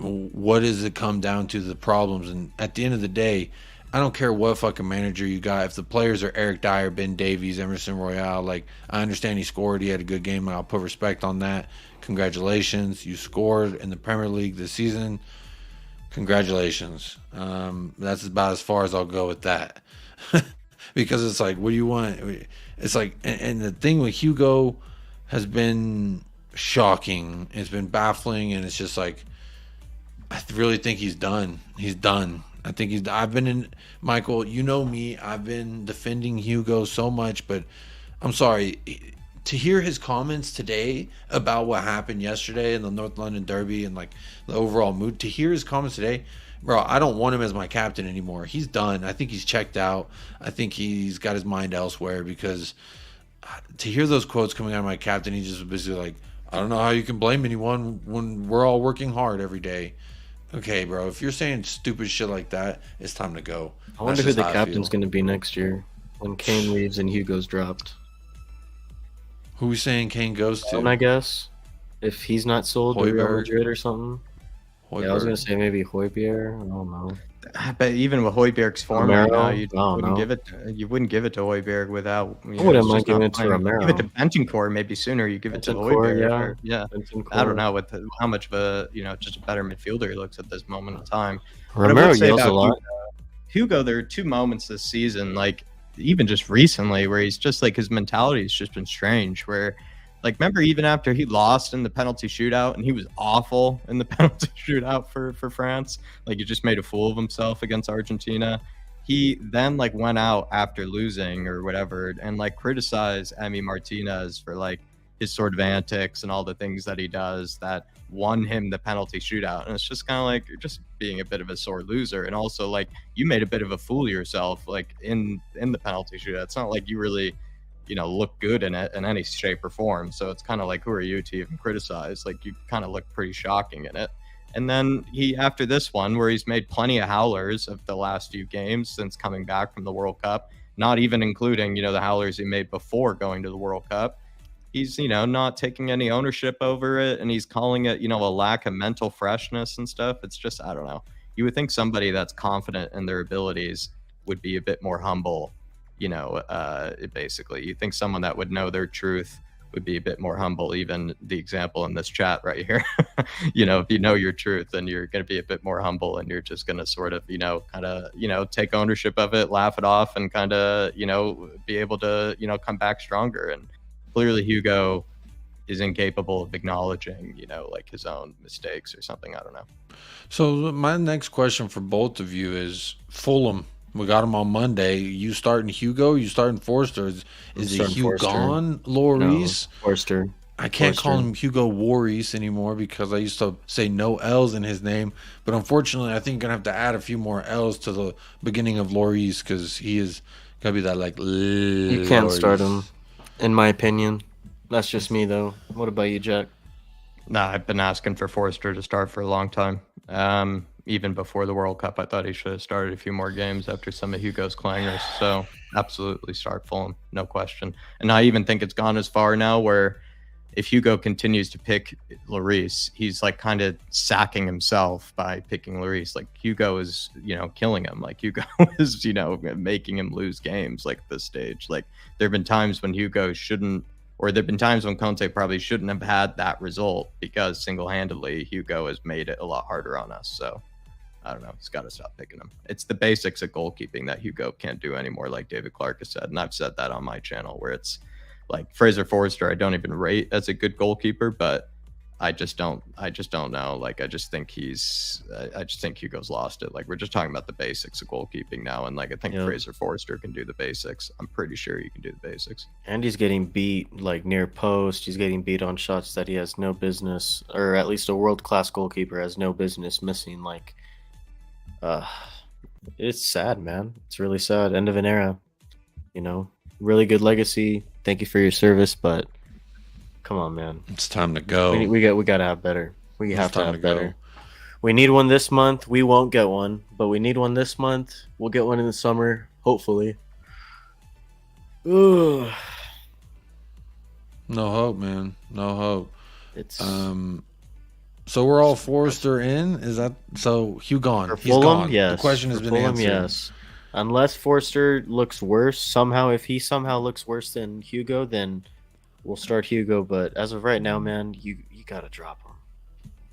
what does it come down to, the problems? And at the end of the day, I don't care what fucking manager you got. If the players are Eric Dyer, Ben Davies, Emerson Royale, I understand he scored. He had a good game, and I'll put respect on that. Congratulations. You scored in the Premier League this season. Congratulations. That's about as far as I'll go with that. Because it's like, what do you want? It's like, and the thing with Hugo has been shocking. It's been baffling, and it's just like, I really think he's done. He's done. I think I've been in, Michael, you know me, I've been defending Hugo so much, but I'm sorry. To hear his comments today about what happened yesterday in the North London Derby and the overall mood, to hear his comments today, bro, I don't want him as my captain anymore. He's done. I think he's checked out. I think he's got his mind elsewhere, because to hear those quotes coming out of my captain, he just basically like, I don't know how you can blame anyone when we're all working hard every day. Okay, bro, if you're saying stupid shit like that, it's time to go. I wonder who the captain's going to be next year when Kane leaves and Hugo's dropped. Who we saying Kane goes to? I guess if he's not sold to Real Madrid or something. Yeah, I was gonna say maybe Hojbjerg. I don't know. But even with Hojbjerg's form right now, you wouldn't give it to Hojbjerg without. I wouldn't mind giving it to Romero. Give it to Bentancur maybe sooner. You give it to Hojbjerg. Yeah. I don't know how much of a just a better midfielder he looks at this moment in time. Romero yells a lot. Hugo, there are two moments this season, even just recently, where he's just his mentality has just been strange. Where remember, even after he lost in the penalty shootout, and he was awful in the penalty shootout for France, he just made a fool of himself against Argentina. He then went out after losing or whatever and criticized Emi Martinez for his sort of antics and all the things that he does that won him the penalty shootout. And it's just kind of you're just being a bit of a sore loser. And also you made a bit of a fool of yourself in the penalty shootout. It's not like you really look good in it in any shape or form. So it's kind of who are you to even criticize? You kind of look pretty shocking in it. And then after this one, where he's made plenty of howlers of the last few games since coming back from the World Cup, not even including, the howlers he made before going to the World Cup, he's, not taking any ownership over it. And he's calling it, a lack of mental freshness and stuff. It's just, I don't know. You would think somebody that's confident in their abilities would be a bit more humble. Basically, you think someone that would know their truth would be a bit more humble. Even the example in this chat right here, if you know your truth, then you're going to be a bit more humble, and you're just going to sort of, take ownership of it, laugh it off, and kind of, be able to, come back stronger. And clearly Hugo is incapable of acknowledging, his own mistakes or something. I don't know. So my next question for both of you is Fulham. We got him on Monday. You starting Hugo? You starting Forster? Is it Hugh gone? Lloris? No, Forster. I can't call him Hugo Lloris anymore because I used to say no L's in his name. But unfortunately, I think I'm going to have to add a few more L's to the beginning of Lloris, because he is going to be that You can't start him, in my opinion. That's just me, though. What about you, Jack? Nah, I've been asking for Forster to start for a long time. Even before the World Cup, I thought he should have started a few more games after some of Hugo's clangers. So absolutely start Fulham, no question. And I even think it's gone as far now where if Hugo continues to pick Lloris, he's like kind of sacking himself by picking Lloris. Like Hugo is, killing him. Like Hugo is, making him lose games like at this stage. Like there have been times when Hugo shouldn't, or there have been times when Conte probably shouldn't have had that result because single-handedly Hugo has made it a lot harder on us. So I don't know. He's got to stop picking him. It's the basics of goalkeeping that Hugo can't do anymore, like David Clark has said. And I've said that on my channel where it's like Fraser Forster, I don't even rate as a good goalkeeper, but I just don't know. Like, I just think Hugo's lost it. Like, we're just talking about the basics of goalkeeping now. And like, I think Fraser Forster can do the basics. I'm pretty sure he can do the basics. And he's getting beat like near post. He's getting beat on shots that he has no business, or at least a world-class goalkeeper has no business missing. Like, it's sad, man. It's really sad. End of an era, really good legacy. Thank you for your service, but come on, man. It's time to go. We got to have better. We have to have better. We need one this month. We won't get one, but we need one this month. We'll get one in the summer, hopefully. Ugh. No hope, man. No hope. It's so we're all Forrester in. Is that so? Hugh gone. He's Fulham, gone. yes. The question has been Fulham, answered. yes. Unless Forster looks worse somehow, if he somehow looks worse than Hugo, then we'll start Hugo. But as of right now, man, you gotta drop him.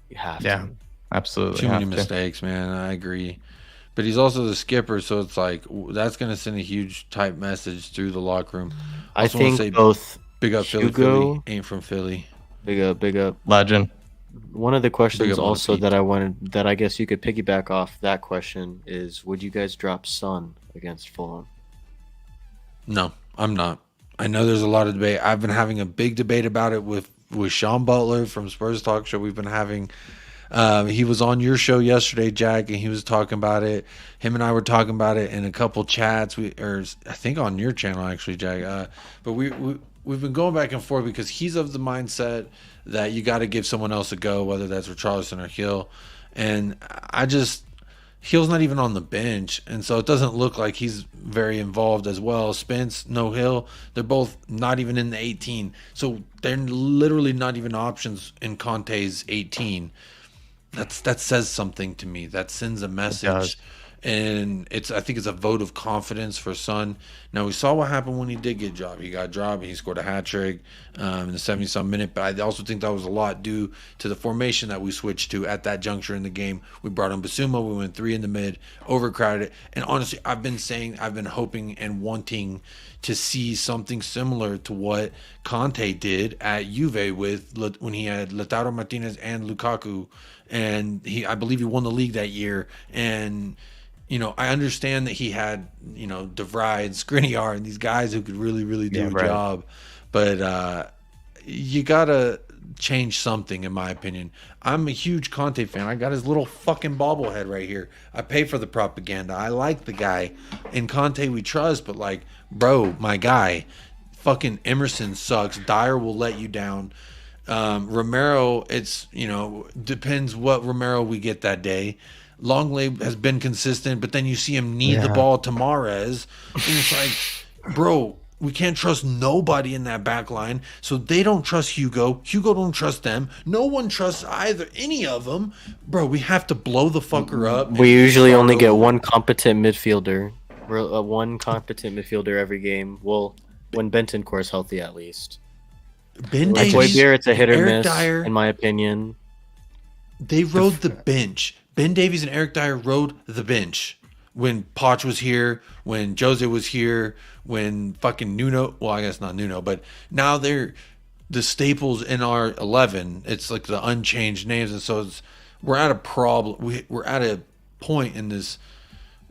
You have to. Yeah, absolutely. Too many mistakes, man. I agree. But he's also the skipper, so it's like that's going to send a huge type message through the locker room. I think both big up Hugo, Philly ain't from Philly. Big up. Legend. One of the questions also that I guess you could piggyback off that question is, would you guys drop Son against Fulham? No, I'm not. I know there's a lot of debate. I've been having a big debate about it with Sean Butler from Spurs Talk Show. We've been having he was on your show yesterday, Jack, and he was talking about it. Him and I were talking about it in a couple chats. I think on your channel actually, Jack. But we've been going back and forth because he's of the mindset that you got to give someone else a go, whether that's Richarlison or Hill. And Hill's not even on the bench, and so it doesn't look like he's very involved as well. Spence, no Hill. They're both not even in the 18. So they're literally not even options in Conte's 18. That says something to me. That sends a message. And I think it's a vote of confidence for Son. Now, we saw what happened when he did get dropped. He got dropped and he scored a hat trick in the 70-some minute. But I also think that was a lot due to the formation that we switched to at that juncture in the game. We brought in Bissouma. We went 3 in the mid, overcrowded it. And honestly, I've been hoping and wanting to see something similar to what Conte did at Juve when he had Lautaro Martinez and Lukaku. And I believe he won the league that year. And I understand that he had, De Vrij and Skriniar and these guys who could really, really do a job. But you got to change something, in my opinion. I'm a huge Conte fan. I got his little fucking bobblehead right here. I pay for the propaganda. I like the guy. In Conte, we trust. But, bro, my guy, fucking Emerson sucks. Dyer will let you down. Romero, it's, depends what Romero we get that day. Longley has been consistent, but then you see him knee the ball to Mahrez. And it's like, bro, we can't trust nobody in that back line. So they don't trust Hugo. Hugo don't trust them. No one trusts any of them. Bro, we have to blow the fucker up. We usually only get one competent midfielder. One competent midfielder every game. Well, when Bentoncourt's healthy, at least. Ben Davies, it's a hit or miss, Dyer, in my opinion. They rode the bench. Ben Davies and Eric Dyer rode the bench when Poch was here, when Jose was here, when fucking Nuno, well, I guess not Nuno, but now they're the staples in our 11. It's like the unchanged names. And so we're at a problem. We're at a point in this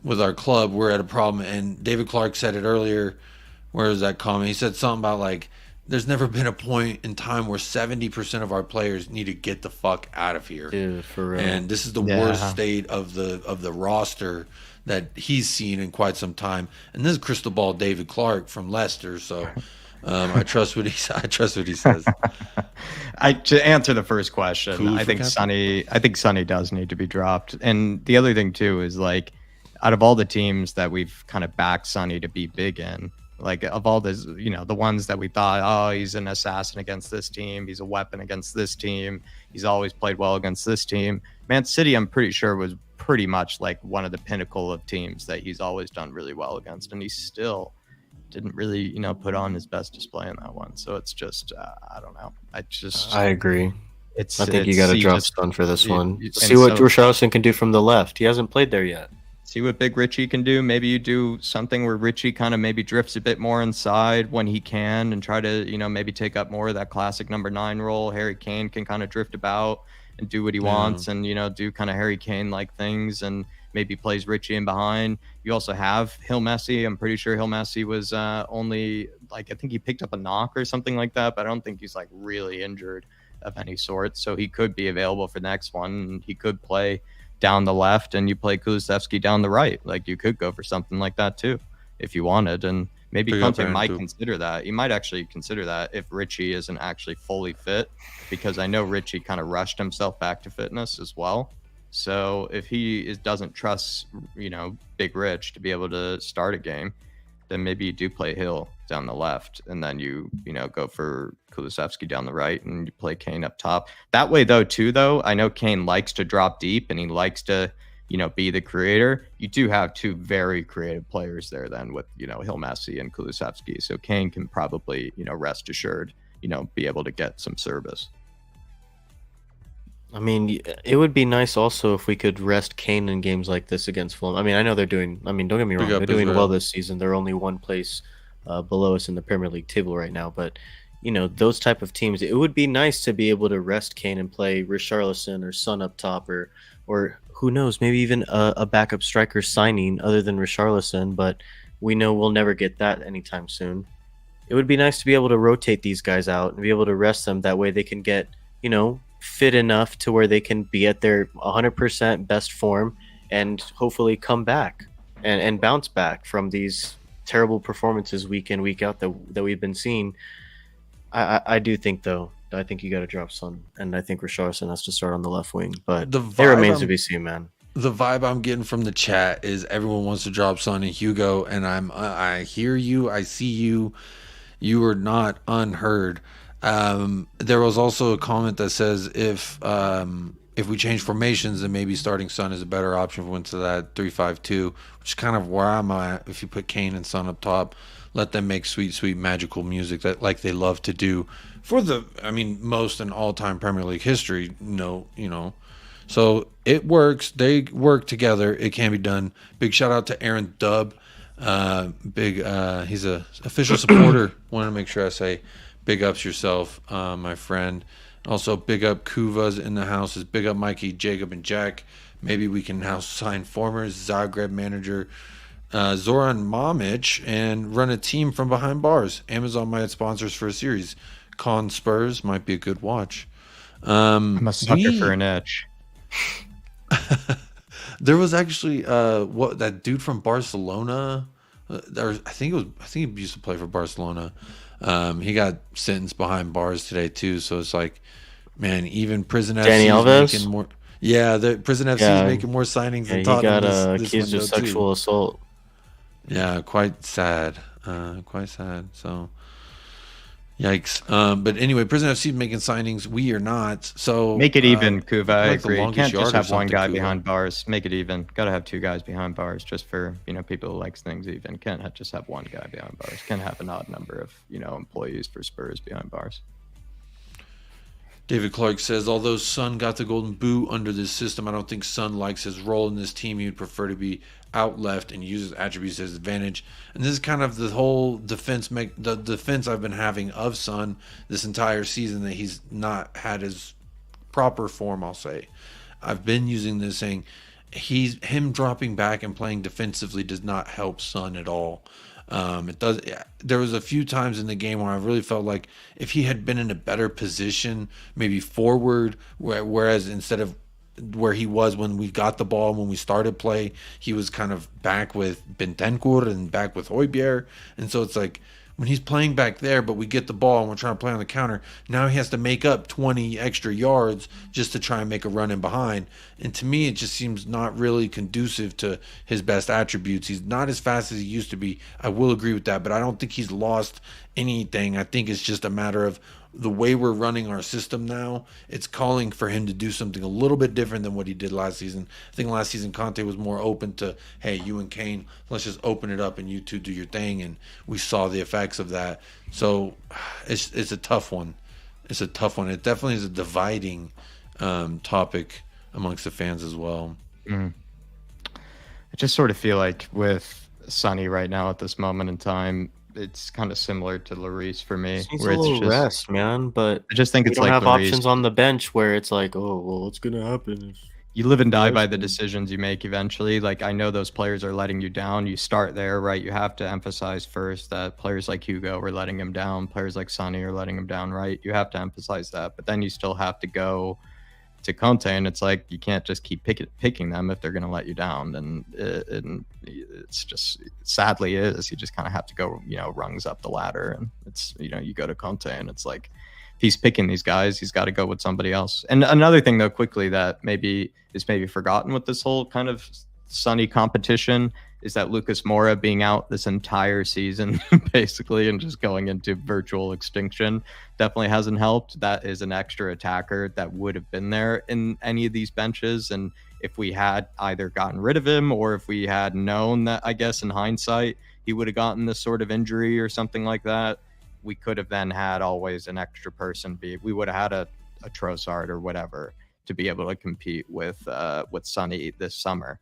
with our club. We're at a problem. And David Clark said it earlier. Where is that comment? He said something about there's never been a point in time where 70% of our players need to get the fuck out of here. Dude, for real. And this is the worst state of the roster that he's seen in quite some time. And this is crystal ball David Clark from Leicester, so I trust what he says. To answer the first question, Food I for think captain? Sonny does need to be dropped. And the other thing too is like, out of all the teams that we've kind of backed Sonny to be big in, like of all this, the ones that we thought, oh, he's an assassin against this team, he's a weapon against this team, he's always played well against this team. Man City, I'm pretty sure, was pretty much like one of the pinnacle of teams that he's always done really well against, and he still didn't really, put on his best display in that one. So it's just, I don't know. I agree. I think you got to drop Son for this one. See what Richarlison can do from the left. He hasn't played there yet. See what Big Richie can do. Maybe you do something where Richie kind of maybe drifts a bit more inside when he can and try to, maybe take up more of that classic number 9 role. Harry Kane can kind of drift about and do what he wants and, do kind of Harry Kane-like things and maybe plays Richie in behind. You also have Heung Messi. I'm pretty sure Heung Messi was only, like, I think he picked up a knock or something like that, but I don't think he's, like, really injured of any sort. So he could be available for the next one. And he could play down the left and you play Kulusevski down the right. Like, you could go for something like that too if you wanted. And maybe Conte might consider that. He might actually consider that if Richie isn't actually fully fit, because I know Richie kind of rushed himself back to fitness as well. So if he doesn't trust, Big Rich to be able to start a game, then maybe you do play Hill down the left, and then you go for Kulusevski down the right, and you play Kane up top. That way, though, I know Kane likes to drop deep, and he likes to, be the creator. You do have two very creative players there then with, Heung Messi and Kulusevski. So Kane can probably, rest assured, be able to get some service. I mean, it would be nice also if we could rest Kane in games like this against Fulham. I mean, I know they're doing, don't get me wrong, they're doing well this season. They're only one place below us in the Premier League table right now. But, those type of teams, it would be nice to be able to rest Kane and play Richarlison or Son up top or who knows, maybe even a backup striker signing other than Richarlison. But we know we'll never get that anytime soon. It would be nice to be able to rotate these guys out and be able to rest them. That way they can get, fit enough to where they can be at their 100% best form and hopefully come back and bounce back from these terrible performances week in, week out that we've been seeing. I do think, though, I think you got to drop Son, and I think Richarlison has to start on the left wing, but it remains to be seen, man. The vibe I'm getting from the chat is everyone wants to drop Son and Hugo, and I hear you, I see you. You are not unheard. There was also a comment that says if we change formations, then maybe starting Son is a better option if we went to that 3-5-2, which is kind of where I'm at. If you put Kane and Son up top, let them make sweet magical music that like they love to do for most in all-time Premier League history. So it works. They work together. It can be done. Big shout out to Aaron Dubb. He's a official supporter. Wanted to make sure I say big ups yourself, my friend. Also, big up Kuva's in the house. Big up Mikey, Jacob, and Jack. Maybe we can now sign former Zagreb manager Zoran Mamic and run a team from behind bars. Amazon might sponsor us for a series. Con Spurs might be a good watch. I'm a sucker for an edge. There was actually that dude from Barcelona. I think he used to play for Barcelona. He got sentenced behind bars today too. So it's like, man, even Prison FC is making more. Yeah, the Prison FC is making more signings than Tottenham. He got accused of sexual assault. Yeah, quite sad. So, yikes. But anyway, Prison FC making signings. We are not. So make it even, Kuva. I agree. You can't just have one guy behind bars. Make it even. Got to have two guys behind bars just for people who likes things even. Can't just have one guy behind bars. Can't have an odd number of employees for Spurs behind bars. David Clark says, although Son got the golden boot under this system, I don't think Son likes his role in this team. He would prefer to be out left and use his attributes to his advantage. And this is kind of the whole defense I've been having of Son this entire season, that he's not had his proper form, I'll say. I've been using this saying him dropping back and playing defensively does not help Son at all. It does. There was a few times in the game where I really felt like if he had been in a better position, maybe forward, whereas instead of where he was when we got the ball, when we started play, he was kind of back with Bentancur and back with Højbjerg. And so it's like when he's playing back there, but we get the ball and we're trying to play on the counter, now he has to make up 20 extra yards just to try and make a run in behind. And to me, it just seems not really conducive to his best attributes. He's not as fast as he used to be. I will agree with that, but I don't think he's lost anything. I think it's just a matter of the way we're running our system now. It's calling for him to do something a little bit different than what he did last season. I think last season Conte was more open to, hey, you and Kane, let's just open it up and you two do your thing, and we saw the effects of that. So it's a tough one. It's a tough one. It definitely is a dividing topic amongst the fans as well. I just sort of feel like with Sonny right now at this moment in time, it's kind of similar to Lloris for me. It's a little rest, man. But I just think it's we don't like have Lloris. options on the bench where it's like, oh, well, what's gonna happen if You live and die by the decisions you make eventually. Like, I know those players are letting you down. You start there, right? You have to emphasize first that players like Hugo are letting him down. Players like Sonny are letting him down, right? You have to emphasize that. But then you still have to go to Conte, and it's like you can't just keep picking them if they're going to let you down. And it's just, sadly is, you just kind of have to go, rungs up the ladder. And it's, you go to Conte, and it's like, if he's picking these guys, he's got to go with somebody else. And another thing, though, quickly, that maybe is forgotten with this whole kind of Sonny competition is that Lucas Moura being out this entire season, basically, and just going into virtual extinction definitely hasn't helped. That is an extra attacker that would have been there in any of these benches. And if we had either gotten rid of him or if we had known that, I guess, in hindsight, he would have gotten this sort of injury or something like that, we could have then had always an extra person. We would have had a Trossard or whatever to be able to compete with Sonny this summer,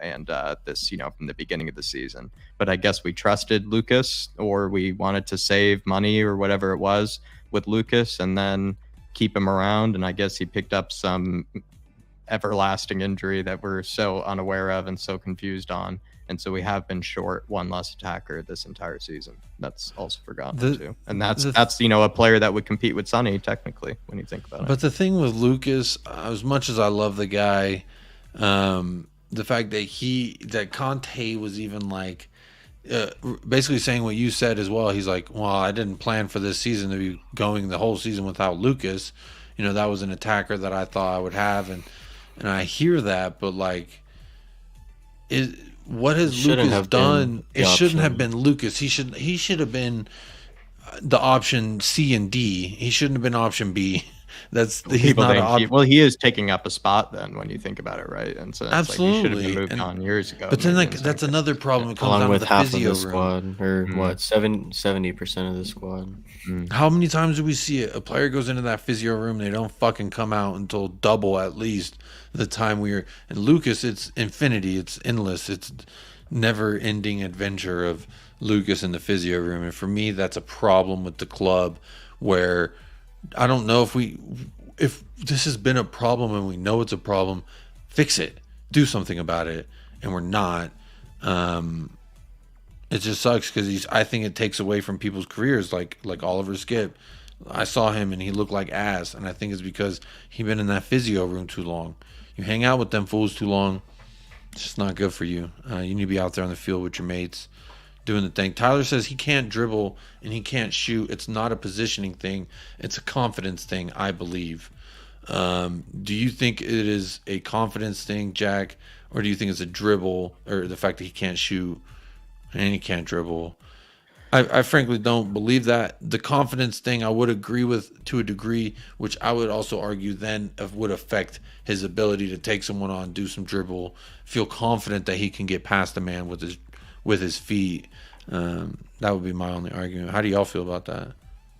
and this, from the beginning of the season. But I guess we trusted Lucas, or we wanted to save money or whatever it was with Lucas and then keep him around. And I guess he picked up some everlasting injury that we're so unaware of and so confused on. And so we have been short one less attacker this entire season. That's also forgotten too. And that's a player that would compete with Sonny technically when you think about it. But the thing with Lucas, as much as I love the guy, the fact that Conte was even like basically saying what you said as well. He's like, well, I didn't plan for this season to be going the whole season without Lucas. That was an attacker that I thought I would have, and I hear that, but like, what has Lucas done? It shouldn't have been Lucas. He should have been the option C and D. He shouldn't have been option B. He's not he is taking up a spot then when you think about it, right? And so absolutely, he should have been moved on years ago. But then that's another problem. It comes down to the half physio of the squad, or what, 70% of the squad. How many times do we see it? A player goes into that physio room, they don't fucking come out until double at least the time we were. And Lucas, it's infinity, it's endless, it's never-ending adventure of Lucas in the physio room. And for me, that's a problem with the club, where I don't know if this has been a problem and we know it's a problem, fix it, do something about it, and we're not. It just sucks because I think it takes away from people's careers, like Oliver Skipp. I saw him and he looked like ass, and I think it's because he'd been in that physio room too long. You hang out with them fools too long, it's just not good for you. You need to be out there on the field with your mates, doing the thing. Tyler says he can't dribble and he can't shoot. It's not a positioning thing. It's a confidence thing, I believe. Do you think it is a confidence thing, Jack, or do you think it's a dribble, or the fact that he can't shoot and he can't dribble? I frankly don't believe that. The confidence thing I would agree with to a degree, which I would also argue then would affect his ability to take someone on, do some dribble, feel confident that he can get past a man with his feet. That would be my only argument. How do y'all feel about that?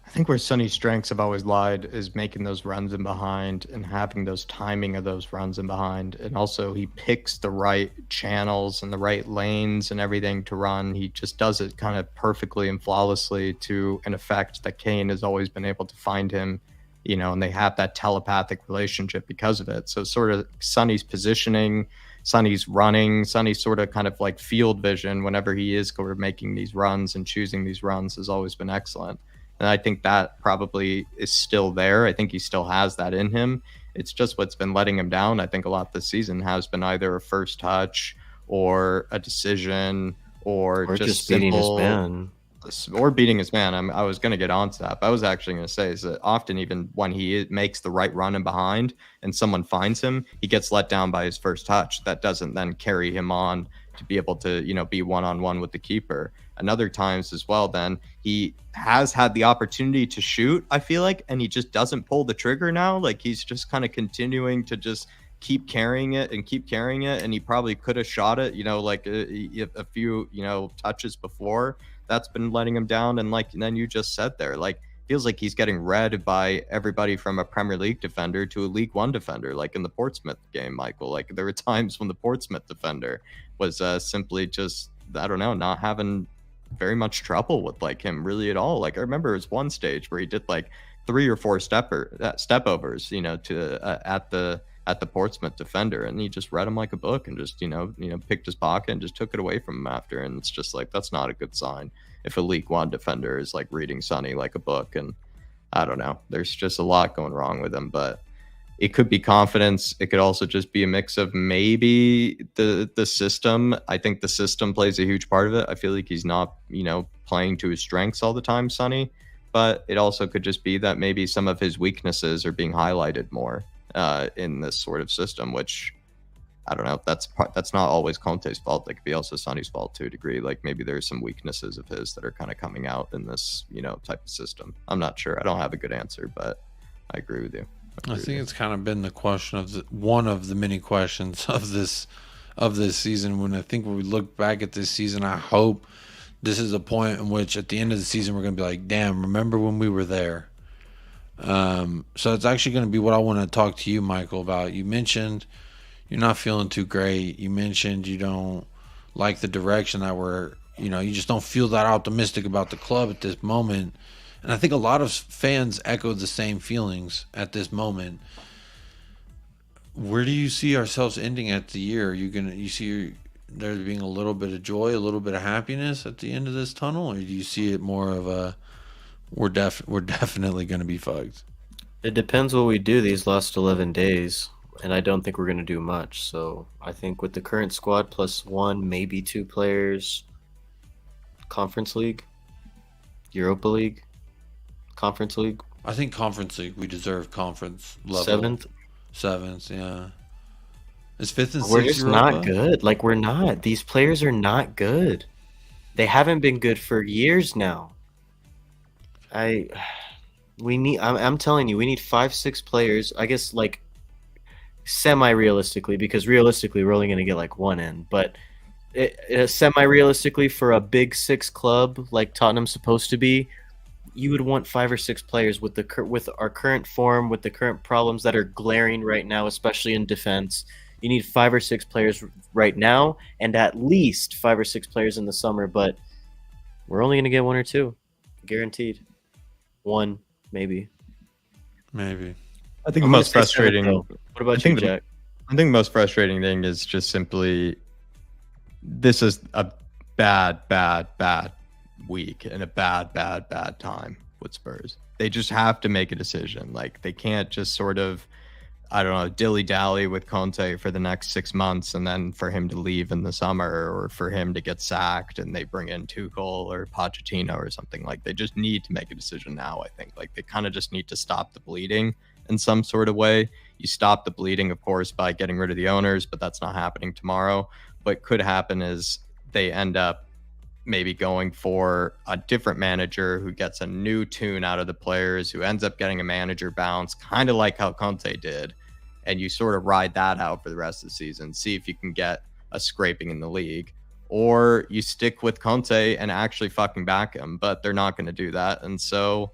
I think where Sonny's strengths have always lied is making those runs in behind and having those timing of those runs in behind. And also he picks the right channels and the right lanes and everything to run. He just does it kind of perfectly and flawlessly to an effect that Kane has always been able to find him, and they have that telepathic relationship because of it. So sort of Sonny's positioning, Sonny's running, Sonny's sort of kind of like field vision whenever he is making these runs and choosing these runs has always been excellent. And I think that probably is still there. I think he still has that in him. It's just what's been letting him down, I think, a lot this season has been either a first touch or a decision or just beating his simple, man. or beating his man. I was going to get onto that, but I was actually going to say is that often even when he makes the right run and behind and someone finds him, he gets let down by his first touch. That doesn't then carry him on to be able to, be one-on-one with the keeper. And other times as well, then he has had the opportunity to shoot, I feel like, and he just doesn't pull the trigger now. Like he's just kind of continuing to just keep carrying it, and he probably could have shot it, like a few, touches before. That's been letting him down. And then you just said there, like, feels like he's getting read by everybody from a Premier League defender to a League One defender, like in the Portsmouth game, Michael. Like there were times when the Portsmouth defender was simply just, I don't know, not having very much trouble with like him really at all. Like I remember it was one stage where he did like 3 or 4 step overs, to at the Portsmouth defender, and he just read him like a book and just picked his pocket and just took it away from him after. And it's just like, that's not a good sign if a League One defender is like reading Sonny like a book. And I don't know, there's just a lot going wrong with him. But it could be confidence. It could also just be a mix of maybe the system. I think the system plays a huge part of it. I feel like he's not playing to his strengths all the time, Sonny. But it also could just be that maybe some of his weaknesses are being highlighted more in this sort of system, which I don't know. That's not always Conte's fault. That could be also Sonny's fault to a degree. Like maybe there's some weaknesses of his that are kind of coming out in this, type of system. I'm not sure. I don't have a good answer, but I agree with you. I think it's kind of been the question of one of the many questions of this season. When we look back at this season, I hope this is a point in which at the end of the season we're going to be like, damn, remember when we were there? So it's actually going to be what I want to talk to you, Michael, about. You mentioned you're not feeling too great. You mentioned you don't like the direction that you just don't feel that optimistic about the club at this moment. And I think a lot of fans echo the same feelings at this moment. Where do you see ourselves ending at the year? You see there being a little bit of joy, a little bit of happiness at the end of this tunnel, or do you see it more of a we're definitely going to be fucked? It depends what we do these last 11 days, and I don't think we're going to do much. So I think with the current squad plus 1, maybe 2 players, Conference League, Europa League, Conference League. I think Conference League, we deserve conference level. 7th, yeah. Is 5th and 6th We're just Europa? not good. Like, we're not. These players are not good. They haven't been good for years now. I'm telling you, we need 5-6 players. I guess like semi-realistically, because realistically we're only going to get like 1 in. But semi-realistically for a big 6 club like Tottenham's supposed to be, you would want 5 or 6 players with our current form, with the current problems that are glaring right now, especially in defense. You need 5 or 6 players right now, and at least 5 or 6 players in the summer. But we're only going to get 1 or 2, guaranteed. 1, maybe. I think the most frustrating. What about you, Jack? I think the most frustrating thing is just simply this is a bad week and a bad time with Spurs. They just have to make a decision. Like they can't just sort of, I don't know, dilly-dally with Conte for the next 6 months and then for him to leave in the summer or for him to get sacked and they bring in Tuchel or Pochettino or something. Like they just need to make a decision now, I think. Like they kind of just need to stop the bleeding in some sort of way. You stop the bleeding, of course, by getting rid of the owners, but that's not happening tomorrow. What could happen is they end up maybe going for a different manager who gets a new tune out of the players, who ends up getting a manager bounce, kind of like how Conte did. And you sort of ride that out for the rest of the season, see if you can get a scraping in the league. Or you stick with Conte and actually fucking back him, but they're not going to do that. And so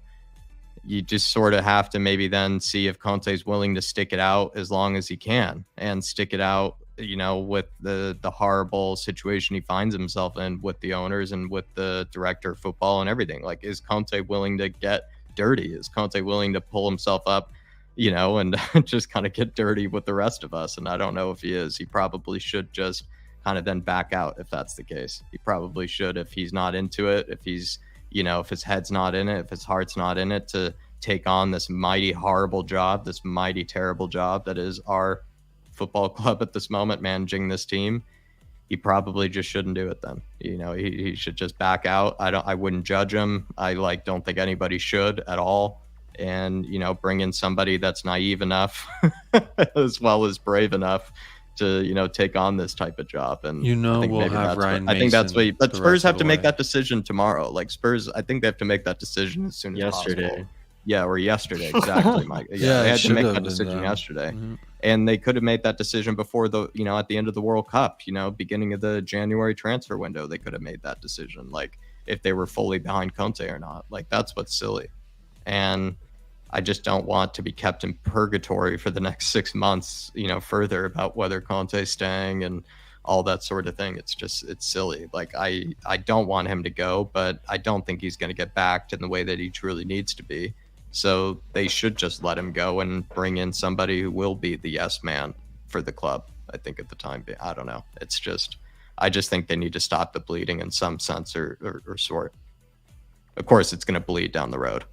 you just sort of have to maybe then see if Conte's willing to stick it out as long as he can and stick it out, with the horrible situation he finds himself in with the owners and with the director of football and everything. Like, is Conte willing to get dirty? Is Conte willing to pull himself up, and just kind of get dirty with the rest of us? And I don't know if he is. He probably should just kind of then back out if that's the case. He probably should, if he's not into it, if he's, if his head's not in it, if his heart's not in it, to take on this mighty horrible job, this mighty terrible job that is our football club at this moment, managing this team. he probably just shouldn't do it then. You know, he should just back out. I wouldn't judge him. I don't think anybody should at all. And, you know, bring in somebody that's naive enough as well as brave enough to, you know, take on this type of job. And we'll have Ryan Mason. I think that's what but Spurs have to make that decision tomorrow. Like Spurs, I think they have to make that decision as soon as possible. Yeah, or yesterday, exactly, Mike. Yeah, they had to make that decision yesterday. Mm-hmm. And they could have made that decision before at the end of the World Cup, beginning of the January transfer window, they could have made that decision, like if they were fully behind Conte or not. Like, that's what's silly. And I just don't want to be kept in purgatory for the next 6 months, further about whether Conte's staying and all that sort of thing. It's silly. Like, I don't want him to go, but I don't think he's going to get backed in the way that he truly needs to be. So they should just let him go and bring in somebody who will be the yes man for the club, I think, at the time. I don't know. I just think they need to stop the bleeding in some sense or sort. Of course, it's going to bleed down the road.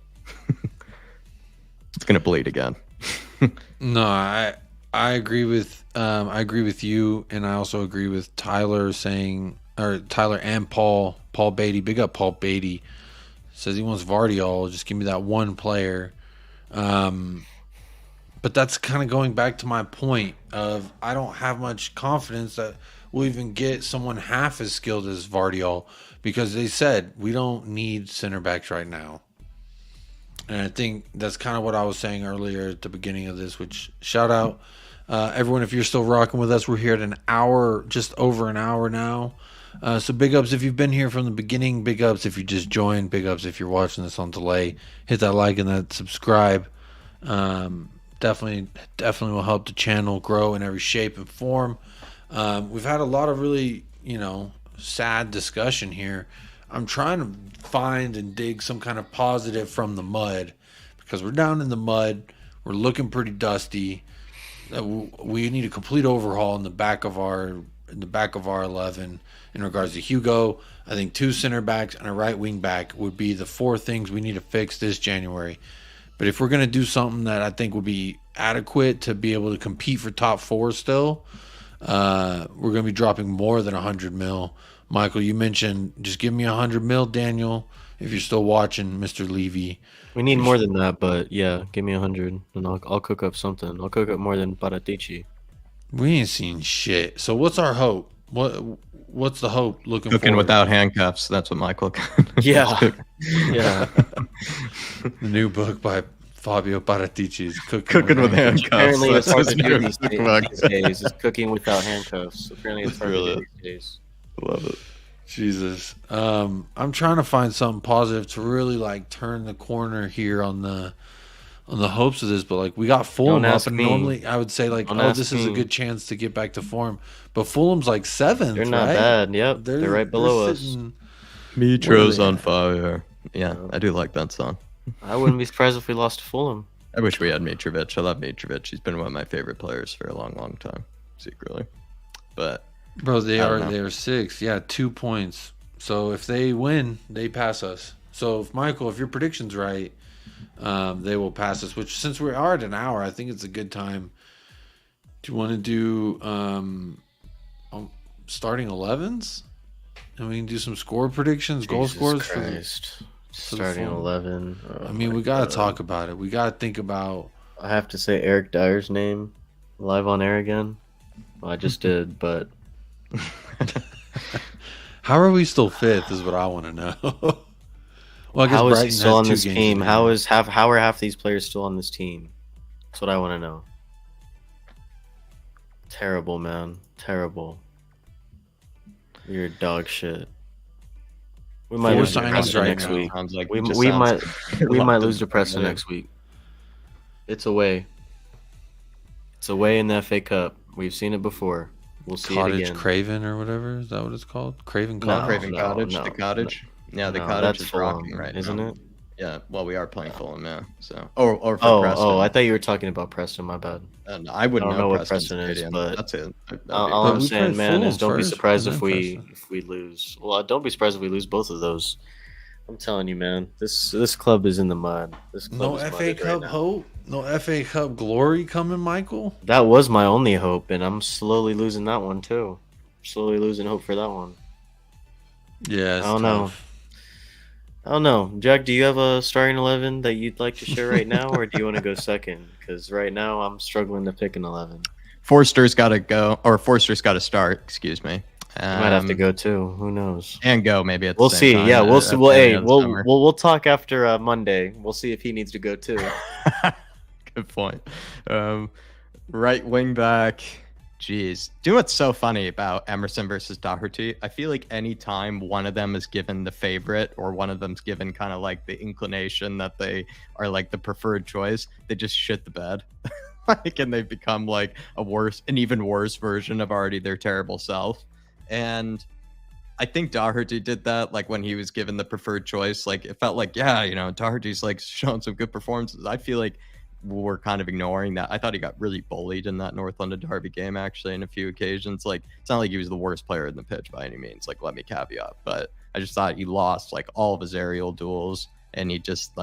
It's going to bleed again. No, I agree with you, and I also agree with Tyler and Paul Beatty. Big up Paul Beatty. Says he wants Vardiol. Just give me that one player. But that's kind of going back to my point of I don't have much confidence that we'll even get someone half as skilled as Vardiol, because they said we don't need center backs right now. And I think that's kind of what I was saying earlier at the beginning of this, which shout out everyone if you're still rocking with us. We're here at an hour, just over an hour now. So big ups if you've been here from the beginning. Big ups if you just joined. Big ups if you're watching this on delay. Hit that like and that subscribe. Definitely will help the channel grow in every shape and form. We've had a lot of really, sad discussion here. I'm trying to find and dig some kind of positive from the mud, because we're down in the mud. We're looking pretty dusty. We need a complete overhaul in the back of our 11 in regards to Hugo. I think 2 center backs and a right wing back would be the 4 things we need to fix this January. But if we're going to do something that I think will be adequate to be able to compete for top 4 still, we're going to be dropping more than 100 mil. Michael, you mentioned just give me 100 mil. Daniel, if you're still watching, Mr. Levy. We need more than that, but yeah, give me 100 and I'll cook up something. I'll cook up more than Paratici. We ain't seen shit. So what's our hope? What's the hope looking Cooking forward? Without Handcuffs. That's what Michael. Yeah. Yeah. The new book by Fabio Paratici is Cooking with Handcuffs. Apparently it's hard to That's do what these days. It's cooking without handcuffs. Apparently it's hard to do these days. Love it. Jesus. I'm trying to find something positive to really turn the corner here on the hopes of this, but we got Fulham up, and normally I would say this is a good chance to get back to form. But Fulham's 7th. They're not bad. Yep. They're right below us. Mitro's on fire. Yeah, I do like that song. I wouldn't be surprised if we lost to Fulham. I wish we had Mitrovic. I love Mitrovic. He's been one of my favorite players for a long, long time, secretly. But bro, they are 6th. Yeah, 2 points. So if they win, they pass us. So if your prediction's right, they will pass us. Which, since we are at an hour, I think it's a good time. Do you want to do starting 11s? And we can do some score predictions, goal scores Christ. Starting 11. Oh, we got to talk about it. We got to think about. I have to say Eric Dyer's name live on air again. Well, I just did, but. How are we still 5th is what I want to know. Well, I guess how is Brighton he still on this games team? How are half these players still on this team? That's what I want to know. Terrible, man. Terrible. You're dog shit. We might lose to Preston next week. We might lose to Preston next week. It's away. It's away in the FA Cup. We've seen it before. We'll see it again. Craven or whatever, is that what it's called? Craven No, Cottage. Craven Cottage. The Cottage. Yeah, the Cottage is rocking right isn't now. it? Yeah, well, we are playing Fulham, yeah. So, or for Preston. Oh, I thought you were talking about Preston. My bad. I wouldn't know what Preston is, but that's it. All I'm saying, man, is don't be surprised if we Preston. lose. Well, don't be surprised if we lose both of those. I'm telling you, man, this club is in the mud. This club No is FA mudded Cup right now. hope? No FA Cup glory coming, Michael? That was my only hope, and I'm slowly losing that one too. slowly losing hope for that one. Yeah, it's I don't know. tough. I don't know. Jack, do you have a starting 11 that you'd like to share right now, or do you want to go second? Because right now I'm struggling to pick an 11. Forster's got to go, or Forster's got to start. Excuse me. I might have to go too. Who knows? And go maybe at the We'll same see. time Yeah, we'll at see. the Well, beginning hey, of the summer. we'll talk after Monday. We'll see if he needs to go too. Good point. Right wing back. Jeez. Do you know what's so funny about Emerson versus Doherty? I feel like any time one of them is given the favorite or one of them's given kind of like the inclination that they are like the preferred choice, they just shit the bed. Like, and they become like an even worse version of already their terrible self. And I think Doherty did that, like when he was given the preferred choice. Like it felt like, yeah, Doherty's like shown some good performances. I feel like we're kind of ignoring that. I thought he got really bullied in that North London Derby game, actually, in a few occasions. Like it's not like he was the worst player in the pitch by any means. Like, let me caveat, but I just thought he lost like all of his aerial duels, and he just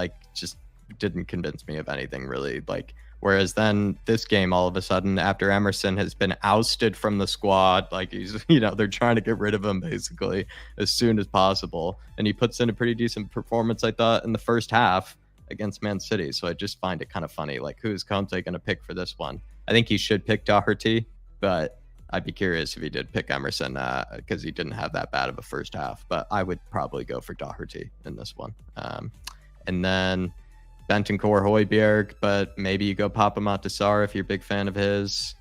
didn't convince me of anything really. Like, whereas then this game, all of a sudden, after Emerson has been ousted from the squad, like he's, they're trying to get rid of him basically as soon as possible. And he puts in a pretty decent performance, I thought, in the first half against Man City. So I just find it kind of funny. Like, who's Conte going to pick for this one? I think he should pick Doherty, but I'd be curious if he did pick Emerson because he didn't have that bad of a first half. But I would probably go for Doherty in this one. And then Bentancur, Højbjerg, but maybe you go Papa Matasar if you're a big fan of his.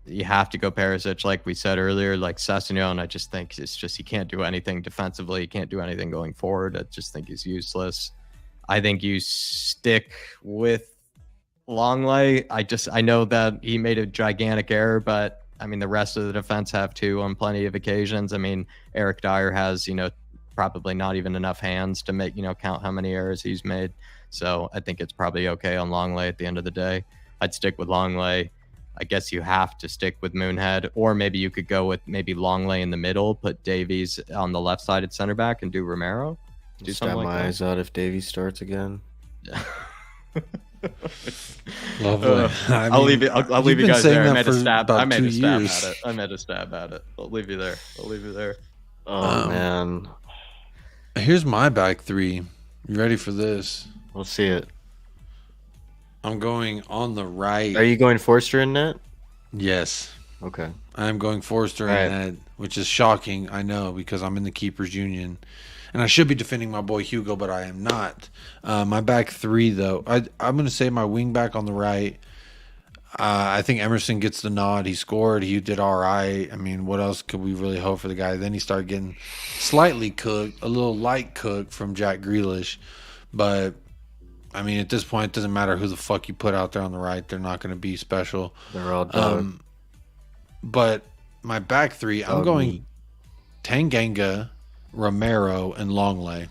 You have to go Perisic, like we said earlier, like Sessegnon. I just think he can't do anything defensively. He can't do anything going forward. I just think he's useless. I think you stick with Longley. I know that he made a gigantic error, but I mean, the rest of the defense have too on plenty of occasions. I mean, Eric Dyer has, probably not even enough hands to make, count how many errors he's made. So I think it's probably okay on Longley at the end of the day. I'd stick with Longley. I guess you have to stick with Moonhead, or maybe you could go with maybe Longley in the middle, put Davies on the left side at center back and do Romero. Do Stab something like my that. eyes out if Davies starts again. Lovely. I'll leave you guys there. I made a stab at it. I'll leave you there. Oh, man. Here's my back three. You ready for this? We'll see it. I'm going on the right. Are you going Forster in net? Yes. Okay. I'm going Forster Right. in net, which is shocking, I know, because I'm in the Keepers Union. And I should be defending my boy Hugo, but I am not. My back three, though, I'm going to say my wing back on the right. I think Emerson gets the nod. He scored. He did all right. I mean, what else could we really hope for the guy? Then he started getting slightly cooked, a little light cooked from Jack Grealish. But, I mean, at this point, it doesn't matter who the fuck you put out there on the right. They're not going to be special. They're all done. But my back three, I'm going Tanganga, Romero, and Longley.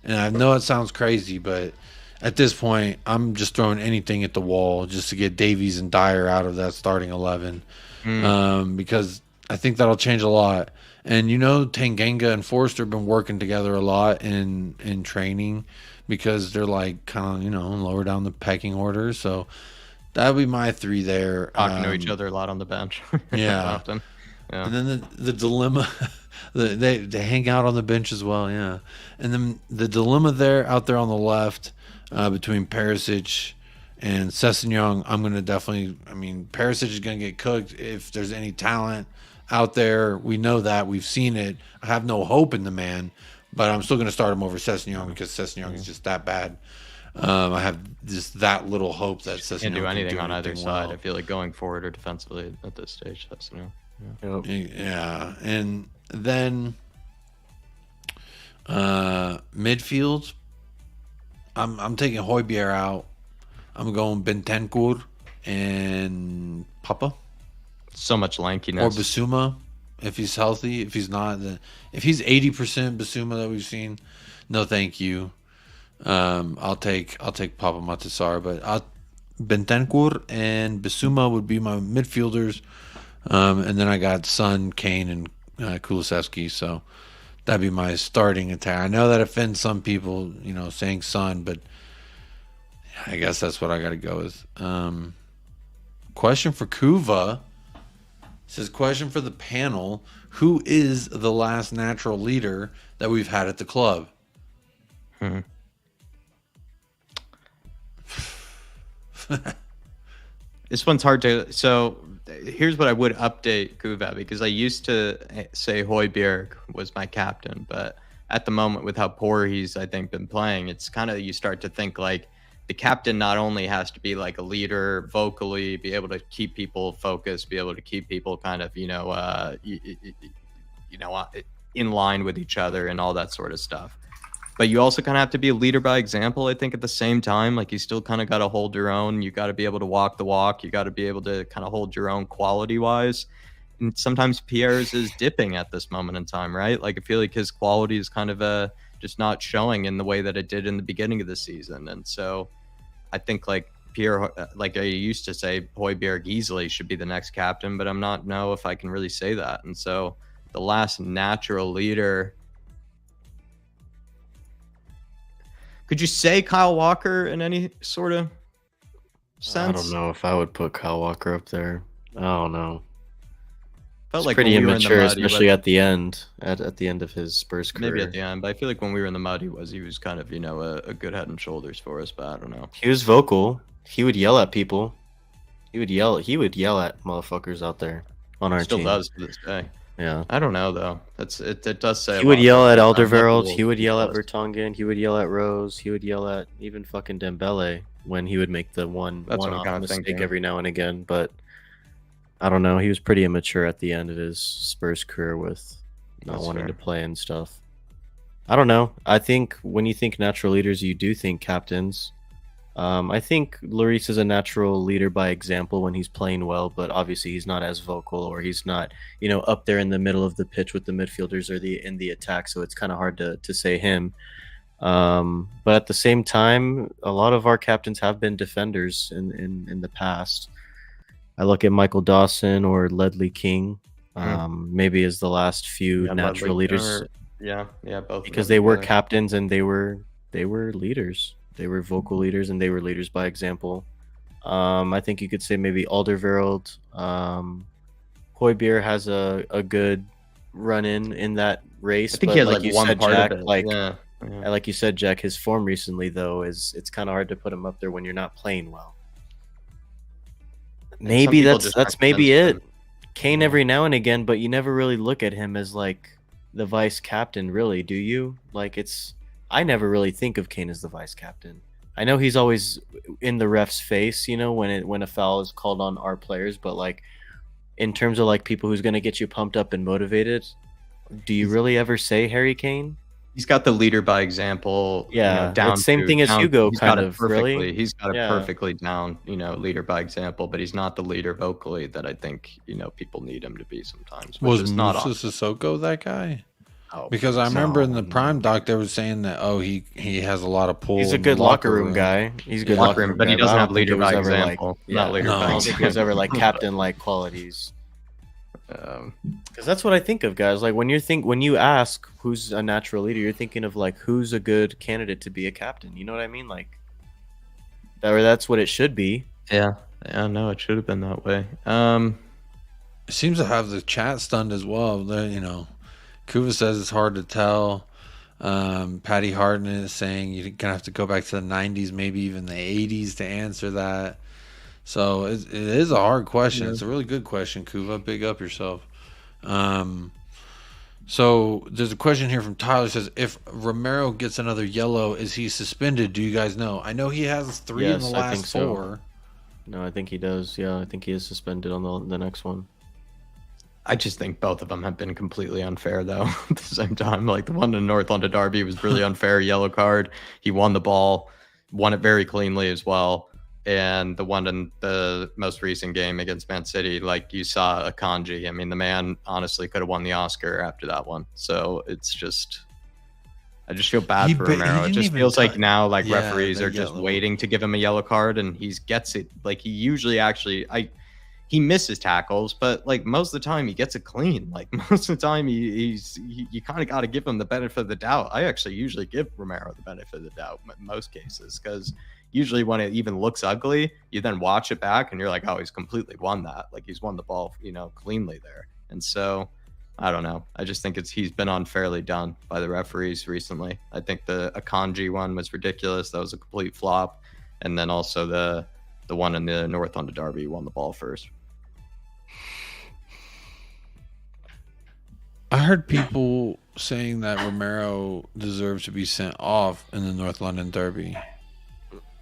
And I know it sounds crazy, but at this point, I'm just throwing anything at the wall just to get Davies and Dyer out of that starting 11 because I think that'll change a lot. And, Tanganga and Forster have been working together a lot in training because they're like kind of, lower down the pecking order. So that would be my three there. Talking to each other a lot on the bench. Yeah. Often. Yeah. And then the dilemma, they hang out on the bench as well, yeah. And then the dilemma out there on the left between Perisic and Sessegnon, I'm going to definitely, Perisic is going to get cooked if there's any talent out there. We know that. We've seen it. I have no hope in the man, but I'm still going to start him over Sessegnon because Sessegnon is just that bad. I have just that little hope that Sessegnon Can't do anything on either well. side. I feel like going forward or defensively at this stage, Sessegnon. Yeah. Yeah, and then midfield, I'm taking Højbjerg out. I'm going Bentancur and Papa So much lankiness. or Bissouma if he's healthy. If he's not, if he's 80% Bissouma that we've seen, no, thank you. I'll take Papa Matasar, but Bentancur and Bissouma would be my midfielders. And then I got Son, Kane, and Kulusevski. So that'd be my starting attack. I know that offends some people, saying Son, but I guess that's what I got to go with. Question for Kuva. says, question for the panel: who is the last natural leader that we've had at the club? This one's hard to. So here's what I would update Kuva, because I used to say Højbjerg was my captain, but at the moment with how poor he's, I think, been playing, it's kind of, you start to think like the captain not only has to be like a leader vocally, be able to keep people focused, be able to keep people kind of, in line with each other and all that sort of stuff. But you also kind of have to be a leader by example, I think, at the same time. Like, you still kind of got to hold your own. You got to be able to walk the walk. You got to be able to kind of hold your own quality-wise. And sometimes Pierre's is dipping at this moment in time, right? Like, I feel like his quality is kind of just not showing in the way that it did in the beginning of the season. And so I think, like, Pierre, like I used to say, Højbjerg easily should be the next captain, but I'm not know if I can really say that. And so the last natural leader... Could you say Kyle Walker in any sort of sense? I don't know if I would put Kyle Walker up there. I don't know. Felt It's like pretty when we were in the immature, mud, especially at the end. At the end of his Spurs career. maybe at the end, but I feel like when we were in the mud, he was kind of, a good head and shoulders for us, but I don't know. He was vocal. He would yell at people. He would yell at motherfuckers out there on our Still team. does to this day. Yeah. I don't know though. It does say He would yell at Alderweireld. Alderweireld. He would yell at Vertonghen. He would yell at Rose. He would yell at even fucking Dembele when he would make the one-off mistake thinking. every now and again. But I don't know. He was pretty immature at the end of his Spurs career with not That's wanting fair. to play and stuff. I don't know. I think when you think natural leaders, you do think captains. I think Lloris is a natural leader by example when he's playing well, but obviously he's not as vocal, or he's not, up there in the middle of the pitch with the midfielders or in the attack. So it's kind of hard to say him. But at the same time, a lot of our captains have been defenders in the past. I look at Michael Dawson or Ledley King, maybe as the last few natural leaders. Both. Because they were captains and they were leaders. They were vocal leaders and they were leaders by example. I think you could say maybe Alderweireld. Højbjerg has a good run in that race. I think but he has like like you one said, part Jack, of it. like you said, Jack, his form recently though it's kind of hard to put him up there when you're not playing well. Maybe that's maybe it. Kane every now and again, but you never really look at him as like the vice captain, really, do you? Like I never really think of Kane as the vice captain. I know he's always in the ref's face, when a foul is called on our players, but like in terms of like people who's gonna get you pumped up and motivated, do you really ever say Harry Kane? He's got the leader by example. Yeah, down it's same to- thing as down- Hugo, he's kind got it of, really. perfectly. He's got it Yeah. perfectly down, leader by example, but he's not the leader vocally that I think, people need him to be sometimes. Which Was is not Musa Sissoko that guy? Oh, Because I remember in the no. Prime doc they were saying that he has a lot of pull. He's a in good the locker room guy. He's a good Locker room, but he guy, doesn't I have don't think leader it was by ever, example. Not leader No. I by don't think example. there's ever like captain like qualities. Um, Because that's what I think of, guys. Like when you ask who's a natural leader, you're thinking of like who's a good candidate to be a captain. You know what I mean? Like that's what it should be. yeah, no, it should have been that way. It seems to have the chat stunned as well. Kuva says it's hard to tell. Patty Harden is saying you're gonna have to go back to the 90s, maybe even the 80s to answer that. So it is a hard question. Yeah. It's a really good question, Kuva. Big up yourself. So there's a question here from Tyler. It says, if Romero gets another yellow, is he suspended? Do you guys know? I know he has 3 in the Yes, I last think so. 4. No, I think he does. Yeah, I think he is suspended on the next one. I just think both of them have been completely unfair, though, at the same time. Like, the one in North London Derby was really unfair, yellow card. He won the ball, won it very cleanly as well. And the one in the most recent game against Man City, like, you saw Akanji. I mean, the man honestly could have won the Oscar after that one. So it's just... I just feel bad for Romero. It didn't just even feels like now, like, Yeah, referees the are just yellow. waiting to give him a yellow card, and he gets it. Like, he usually actually... He misses tackles, but like most of the time he gets it clean. Like most of the time you kind of got to give him the benefit of the doubt. I actually usually give Romero the benefit of the doubt in most cases because usually when it even looks ugly, you then watch it back and you're like, oh, he's completely won that. Like he's won the ball, cleanly there. And so I don't know. I just think he's been unfairly done by the referees recently. I think the Akanji one was ridiculous. That was a complete flop. And then also the one in the North London derby won the ball first. I heard people saying that Romero deserves to be sent off in the North London derby.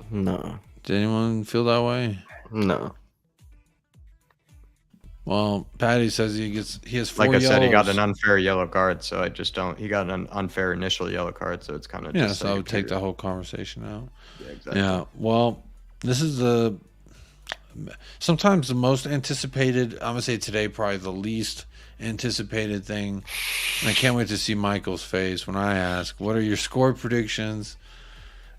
No. Did anyone feel that way? No. Well, Patty says he has 4 Like I said, he got yellows. an unfair yellow card, so I just don't. He got an unfair initial yellow card, so it's kind of Yeah, so I would take the whole conversation out. Yeah, exactly. Yeah, well, this is sometimes the most anticipated. I'm gonna say today probably the least anticipated thing, and I can't wait to see Michael's face when I ask, "What are your score predictions?"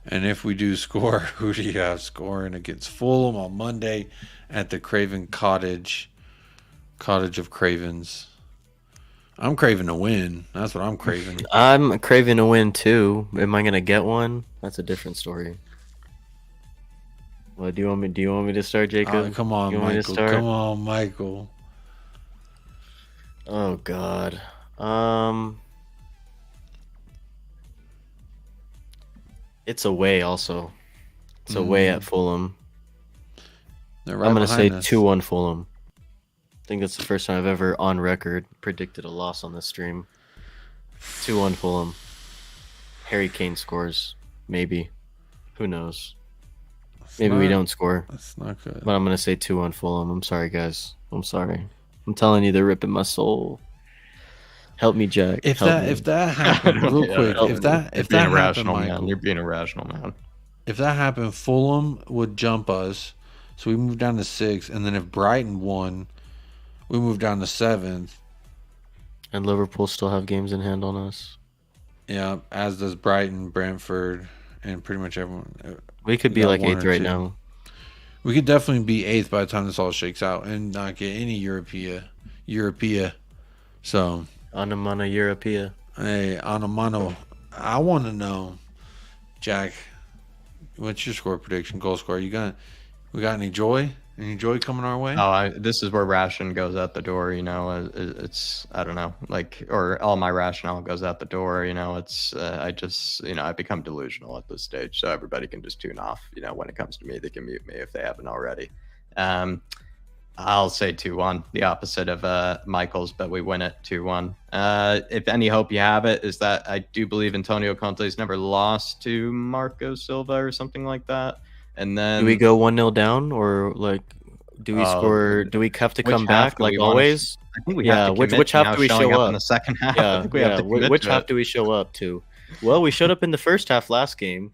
And if we do score, who do you have scoring against Fulham on Monday at the Craven Cottage of Cravens? I'm craving a win. That's what I'm craving. I'm craving a win too. Am I gonna get one? That's a different story. Well, do you want me to start, Jacob? Come on, You want me to Michael. start? Come on, Michael. Oh God. It's away also. It's away at Fulham. They're right I'm gonna say behind us. 2-1 Fulham. I think that's the first time I've ever on record predicted a loss on this stream. 2-1 Fulham. Harry Kane scores. Maybe. Who knows? Maybe we don't score. That's not good. But I'm gonna say 2-1 Fulham. I'm sorry, guys. I'm sorry. I'm telling you, they're ripping my soul. Help me, Jack. If Help me. that happened, real quick, if that being happened, irrational, man. Michael, You're being irrational, man. if that happened, Fulham would jump us, so we move down to 6th, and then if Brighton won, we move down to 7th. And Liverpool still have games in hand on us. Yeah, as does Brighton, Brentford, and pretty much everyone. We could be got like 1 8th or right 2. now. We could definitely be 8th by the time this all shakes out, and not get any Europea. So, Anamana Europea. hey, on a mano, I want to know, Jack, what's your score prediction? Goal score? We got any joy? Any joy coming our way? Oh, this is where ration goes out the door. It's I don't know, or all my rationale goes out the door. It's I just I become delusional at this stage. So everybody can just tune off. When it comes to me, they can mute me if they haven't already. I'll say 2-1, the opposite of Michael's, but we win it 2-1. If any hope you have it is that I do believe Antonio Conte's never lost to Marco Silva or something like that. And then Do we go 1-0 down, or do we score? Do we have to come back like always? I think we have to which half do we show up in the second half? I Yeah, think we have to commit which to half it. do we show up to? Well, we showed up in the first half last game.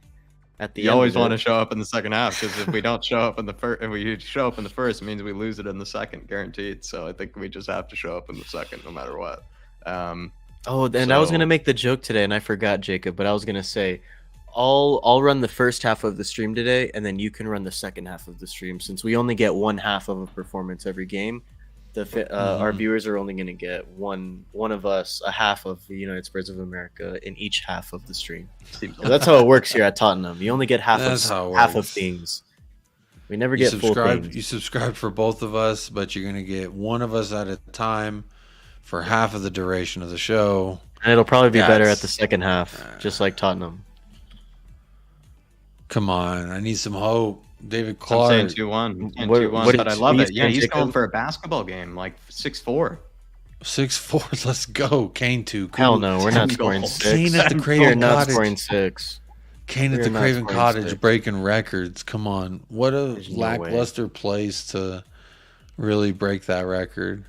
At the You end always of want to it. show up in the second half, because if we don't show up in the first, if we show up in the first, it means we lose it in the second, guaranteed. So I think we just have to show up in the second, no matter what. Oh, and I was So- gonna make the joke today, and I forgot, Jacob. But I was gonna say, I'll run the first half of the stream today, and then you can run the second half of the stream. Since we only get one half of a performance every game, our viewers are only gonna get one of us, a half of the United Spurs of America in each half of the stream. So that's how it works here at Tottenham. You only get half That's how it of works. things. We never You get full things. You subscribe for both of us, but you're gonna get one of us at a time for half of the duration of the show. And it'll probably be better That's- at the second half, just like Tottenham. Come on, I need some hope. David I'm Clark. saying 2-1, What- 2-1, what but I did love you it. Yeah, say, he's Jacob? going for a basketball game, like 6-4. 6-4. Let's go. Kane 2. Hell no, we're not Ten scoring goals. 6. Kane at the We're Craven not Cottage. scoring 6. Kane at We're the not Craven scoring Cottage 6. breaking records. Come on. What a There's no way. lackluster place to really break that record.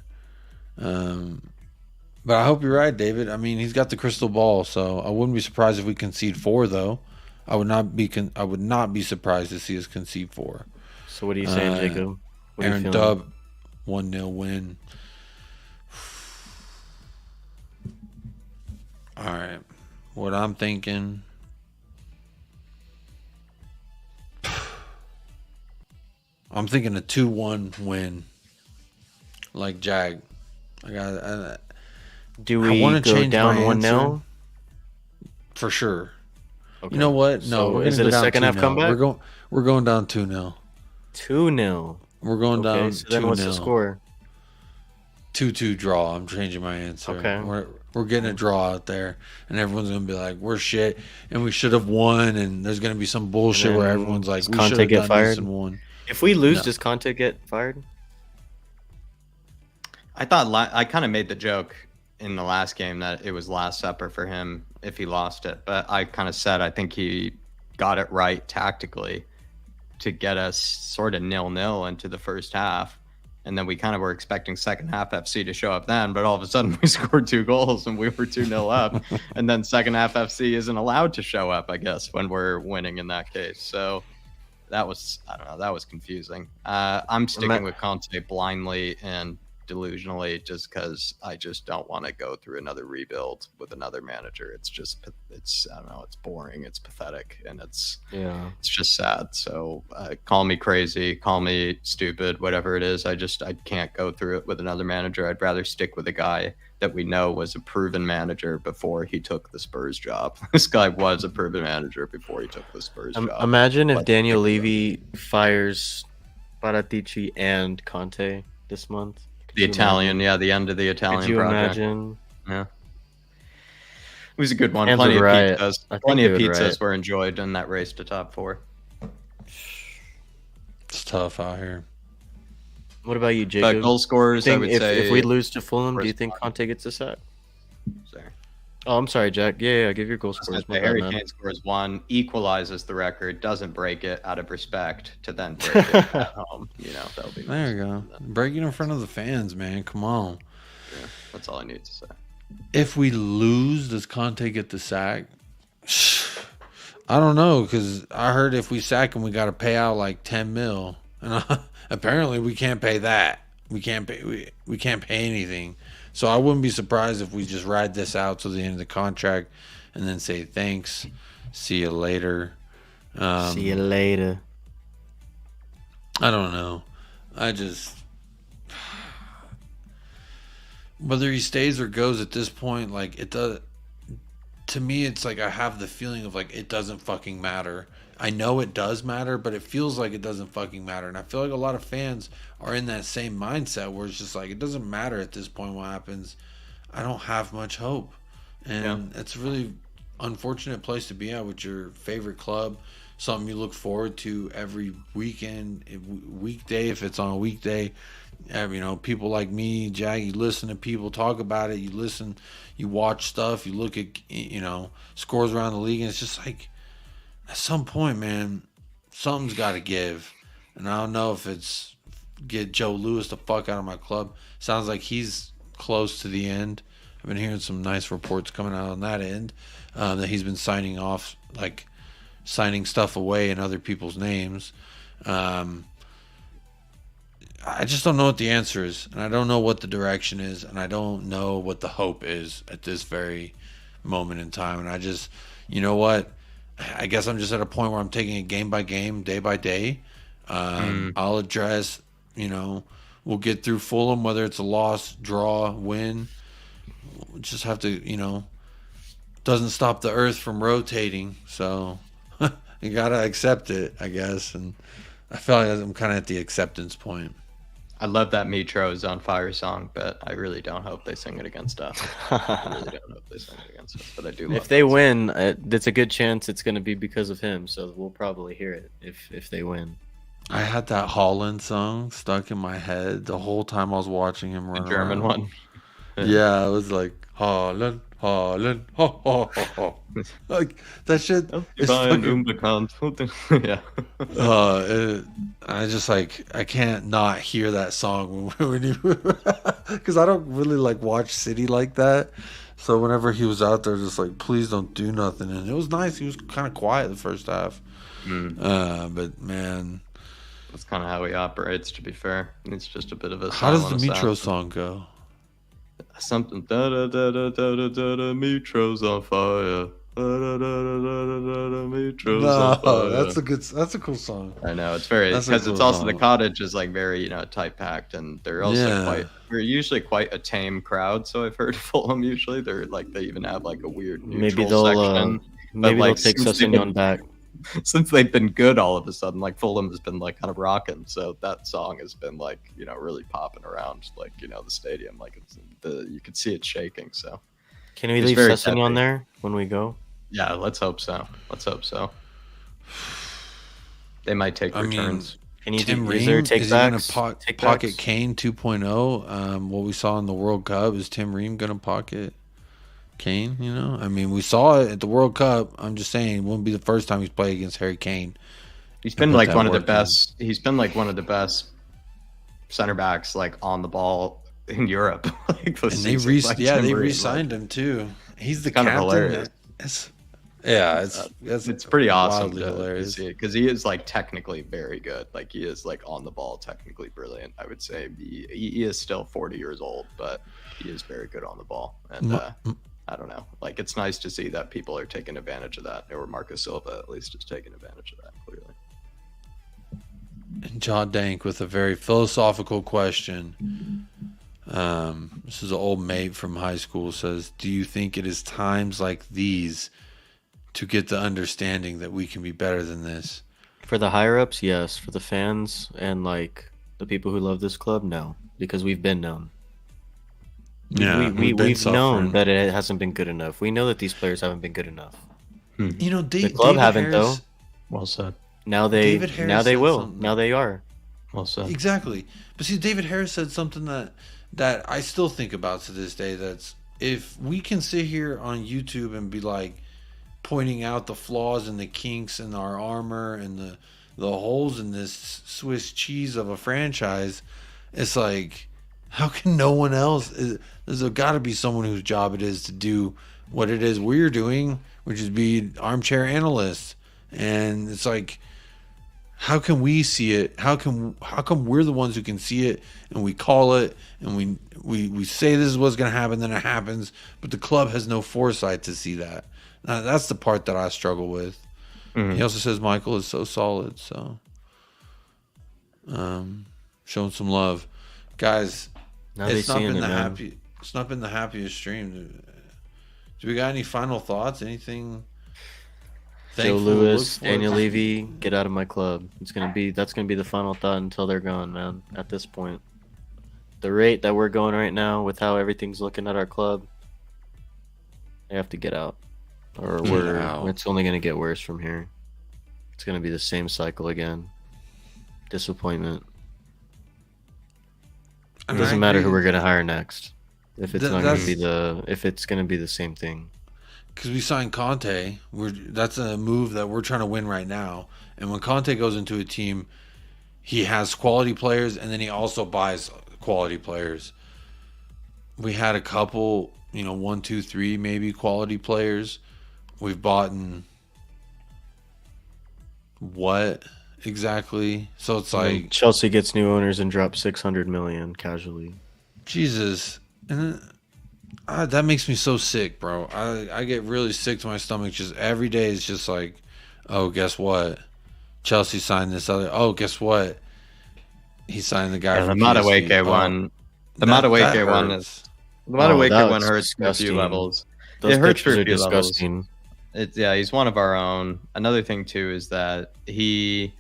But I hope you're right, David. I mean, he's got the crystal ball, so I wouldn't be surprised if we concede 4, though. I would not be surprised to see us concede 4. So what are you saying, Jacob? What are you Aaron feeling? Dubb, 1-0 win. All right. What I'm thinking. I'm thinking a 2-1 win. Like Jag. Do I we wanna go change down my 1-0? For sure. Okay. You know what? No, So we're is gonna it go a down second half 2-0. comeback? We're going down 2-0. 2-0. We're going Okay, down so then what's the 2-0. score? 2-2 draw. I'm changing my answer. Okay. We're getting a draw out there, and everyone's gonna be like, "We're shit, and we should have won." And there's gonna be some bullshit And where then everyone's like, does "We Conte should have get done fired? this and won." If we lose, No. does Conte get fired? I thought I kind of made the joke in the last game that it was Last Supper for him if he lost it, but I kind of said I think he got it right tactically to get us sort of 0-0 into the first half, and then we kind of were expecting second half FC to show up then, but all of a sudden we scored 2 goals and we were 2-0 up, and then second half FC isn't allowed to show up, I guess, when we're winning in that case. So that was, I don't know, that was confusing. I'm sticking with Conte blindly and delusionally just because I just don't want to go through another rebuild with another manager. It's just, it's, I don't know, it's boring, it's pathetic, and it's just sad. So call me crazy, call me stupid, whatever it is. I can't go through it with another manager. I'd rather stick with a guy that we know was a proven manager before he took the Spurs job. This guy was a proven manager before he took the Spurs job. Imagine if Daniel Levy fires Paratici and Conte this month. The Italian, the end of the Italian Could you project. imagine? Yeah. It was a good one. Fans Plenty would of riot. pizzas. Plenty of they would pizzas riot. were enjoyed in that race to top 4. It's tough out here. What about you, But Jacob? goal scorers, I Think would if, say. if we lose to Fulham, do you first think one. Conte gets a sack? Sorry. Oh, I'm sorry, Jack. Yeah, give your goal I was scorers. gonna say My Harry bad, man. Kane scores 1, equalizes the record, doesn't break it out of respect to then break it at home. That'll be There you nice. go. Breaking in front of the fans, man. Come on. Yeah, that's all I need to say. If we lose, does Conte get the sack? I don't know, because I heard if we sack him, we got to pay out like 10 mil, and apparently we can't pay that. We can't pay. We can't pay anything. So I wouldn't be surprised if we just ride this out to the end of the contract, and then say thanks, see you later. See you later. I don't know. I just, whether he stays or goes at this point, like, it does. To me, it's like I have the feeling of like it doesn't fucking matter. I know it does matter, but it feels like it doesn't fucking matter. And I feel like a lot of fans are in that same mindset where it's just like it doesn't matter at this point what happens. I don't have much hope. And it's a really unfortunate place to be at with your favorite club. Something you look forward to every weekend, weekday, if it's on a weekday. People like me, Jack, you listen to people talk about it. You listen, you watch stuff, you look at, scores around the league. And it's just like, at some point, man, something's got to give. And I don't know if it's get Joe Louis the fuck out of my club. Sounds like he's close to the end. I've been hearing some nice reports coming out on that end, that he's been signing stuff away in other people's names. I just don't know what the answer is, and I don't know what the direction is, and I don't know what the hope is at this very moment in time. And I just, you know what? I guess I'm just at a point where I'm taking it game by game, day by day. I'll address, we'll get through Fulham, whether it's a loss, draw, win. We'll just have to, doesn't stop the earth from rotating. So you got to accept it, I guess. And I feel like I'm kind of at the acceptance point. I love that Mitro's on fire song, but I really don't hope they sing it against us. I really don't hope they sing it against us, but I do love If they that win, it's a good chance it's going to be because of him. So we'll probably hear it if they win. I had that Holland song stuck in my head the whole time I was watching him run song. The German around. one. Yeah, I was like, Holland, Holland, ho, ho, ho, ho. Like, that shit is fucking... Yeah. I just, like, I can't not hear that song when you... Because I don't really, like, watch City like that. So whenever he was out there, just like, please don't do nothing. And it was nice. He was kind of quiet the first half. But, man... That's kind of how he operates, to be fair. It's just a bit of a... How does the silent Mitro assassin. song go? Something da da da da da da da da Mitro's on fire. Da da da da da da da Mitro's on fire. That's a cool song. I know it's very That's a because cool it's also song. the cottage is like very tight packed and they're also we're usually quite a tame crowd. So I've heard Fulham usually they even have like a weird neutral Maybe they'll section. Maybe like, they'll take since they've Sessegnon back. since they've been good all of a sudden, like Fulham has been like kind of rocking. So that song has been like, really popping around, like, the stadium, like you could see it shaking. So Can we it's leave very Sessegnon catchy. there when we go? Yeah, let's hope so. Let's hope so. They might take I mean, returns. Can you Tim is there Ream, is he going to takebacks? pocket Kane 2.0? What we saw in the World Cup, is Tim Ream going to pocket Kane? I mean, we saw it at the World Cup. I'm just saying, it wouldn't be the first time he's played against Harry Kane. He's been put like that one of the work in. best. He's been like one of the best center backs, like on the ball in Europe. Like And they they re-signed him too. He's the kind of captain. hilarious. It's pretty awesome wildly to hilarious. see it because he is like technically very good. Like he is like on the ball, technically brilliant. I would say he is still 40 years old, but he is very good on the ball. And I don't know, like it's nice to see that people are taking advantage of that, or Marcus Silva at least is taking advantage of that. Clearly. And John Dank with a very philosophical question. This is an old mate from high school, says, do you think it is times like these to get the understanding that we can be better than this? For the higher ups, yes. For the fans and like the people who love this club, no, because we've been known. Yeah, we've been known suffering. that it hasn't been good enough. We know that these players haven't been good enough. The club haven't, though. Well said. Now David Harris said will. something. Now they are. Well said. Exactly. But see, David Harris said something that I still think about to this day. That's, if we can sit here on YouTube and be like pointing out the flaws and the kinks in our armor and the holes in this Swiss cheese of a franchise, it's like, how can no one else? There's got to be someone whose job it is to do what it is we're doing, which is be armchair analysts. And it's like, how can we see it? How come we're the ones who can see it and we call it and we say this is what's going to happen, then it happens, but the club has no foresight to see that. That's the part that I struggle with. He also says Michael is so solid, so showing some love, guys. Now It's they not seeing been it, the man. It's not been the happiest stream. Do we got any final thoughts? Anything? Joe thankful to Lewis, look for? Daniel Levy, get out of my club. That's gonna be the final thought until they're gone, man. At this point, the rate that we're going right now, with how everything's looking at our club, they have to get out, or it's only gonna get worse from here. It's gonna be the same cycle again. Disappointment. It doesn't matter who we're gonna hire next. If it's not gonna be if it's gonna be the same thing. Because we signed Conte, that's a move that we're trying to win right now. And when Conte goes into a team, he has quality players, and then he also buys quality players. We had a couple, 1, 2, 3 maybe quality players. We've bought in what exactly? So it's like Chelsea gets new owners and drops 600 million casually. Jesus, and that makes me so sick, bro. I get really sick to my stomach. Just every day, it's just like, oh, guess what? Chelsea signed this other. Oh, guess what? He signed the guy. Yeah, the from Madueke PSG. one. The Madueke one is. The Madueke one hurts for a few disgusting. levels. Those It hurts for pictures a are few levels. disgusting. He's one of our own. Another thing too is that he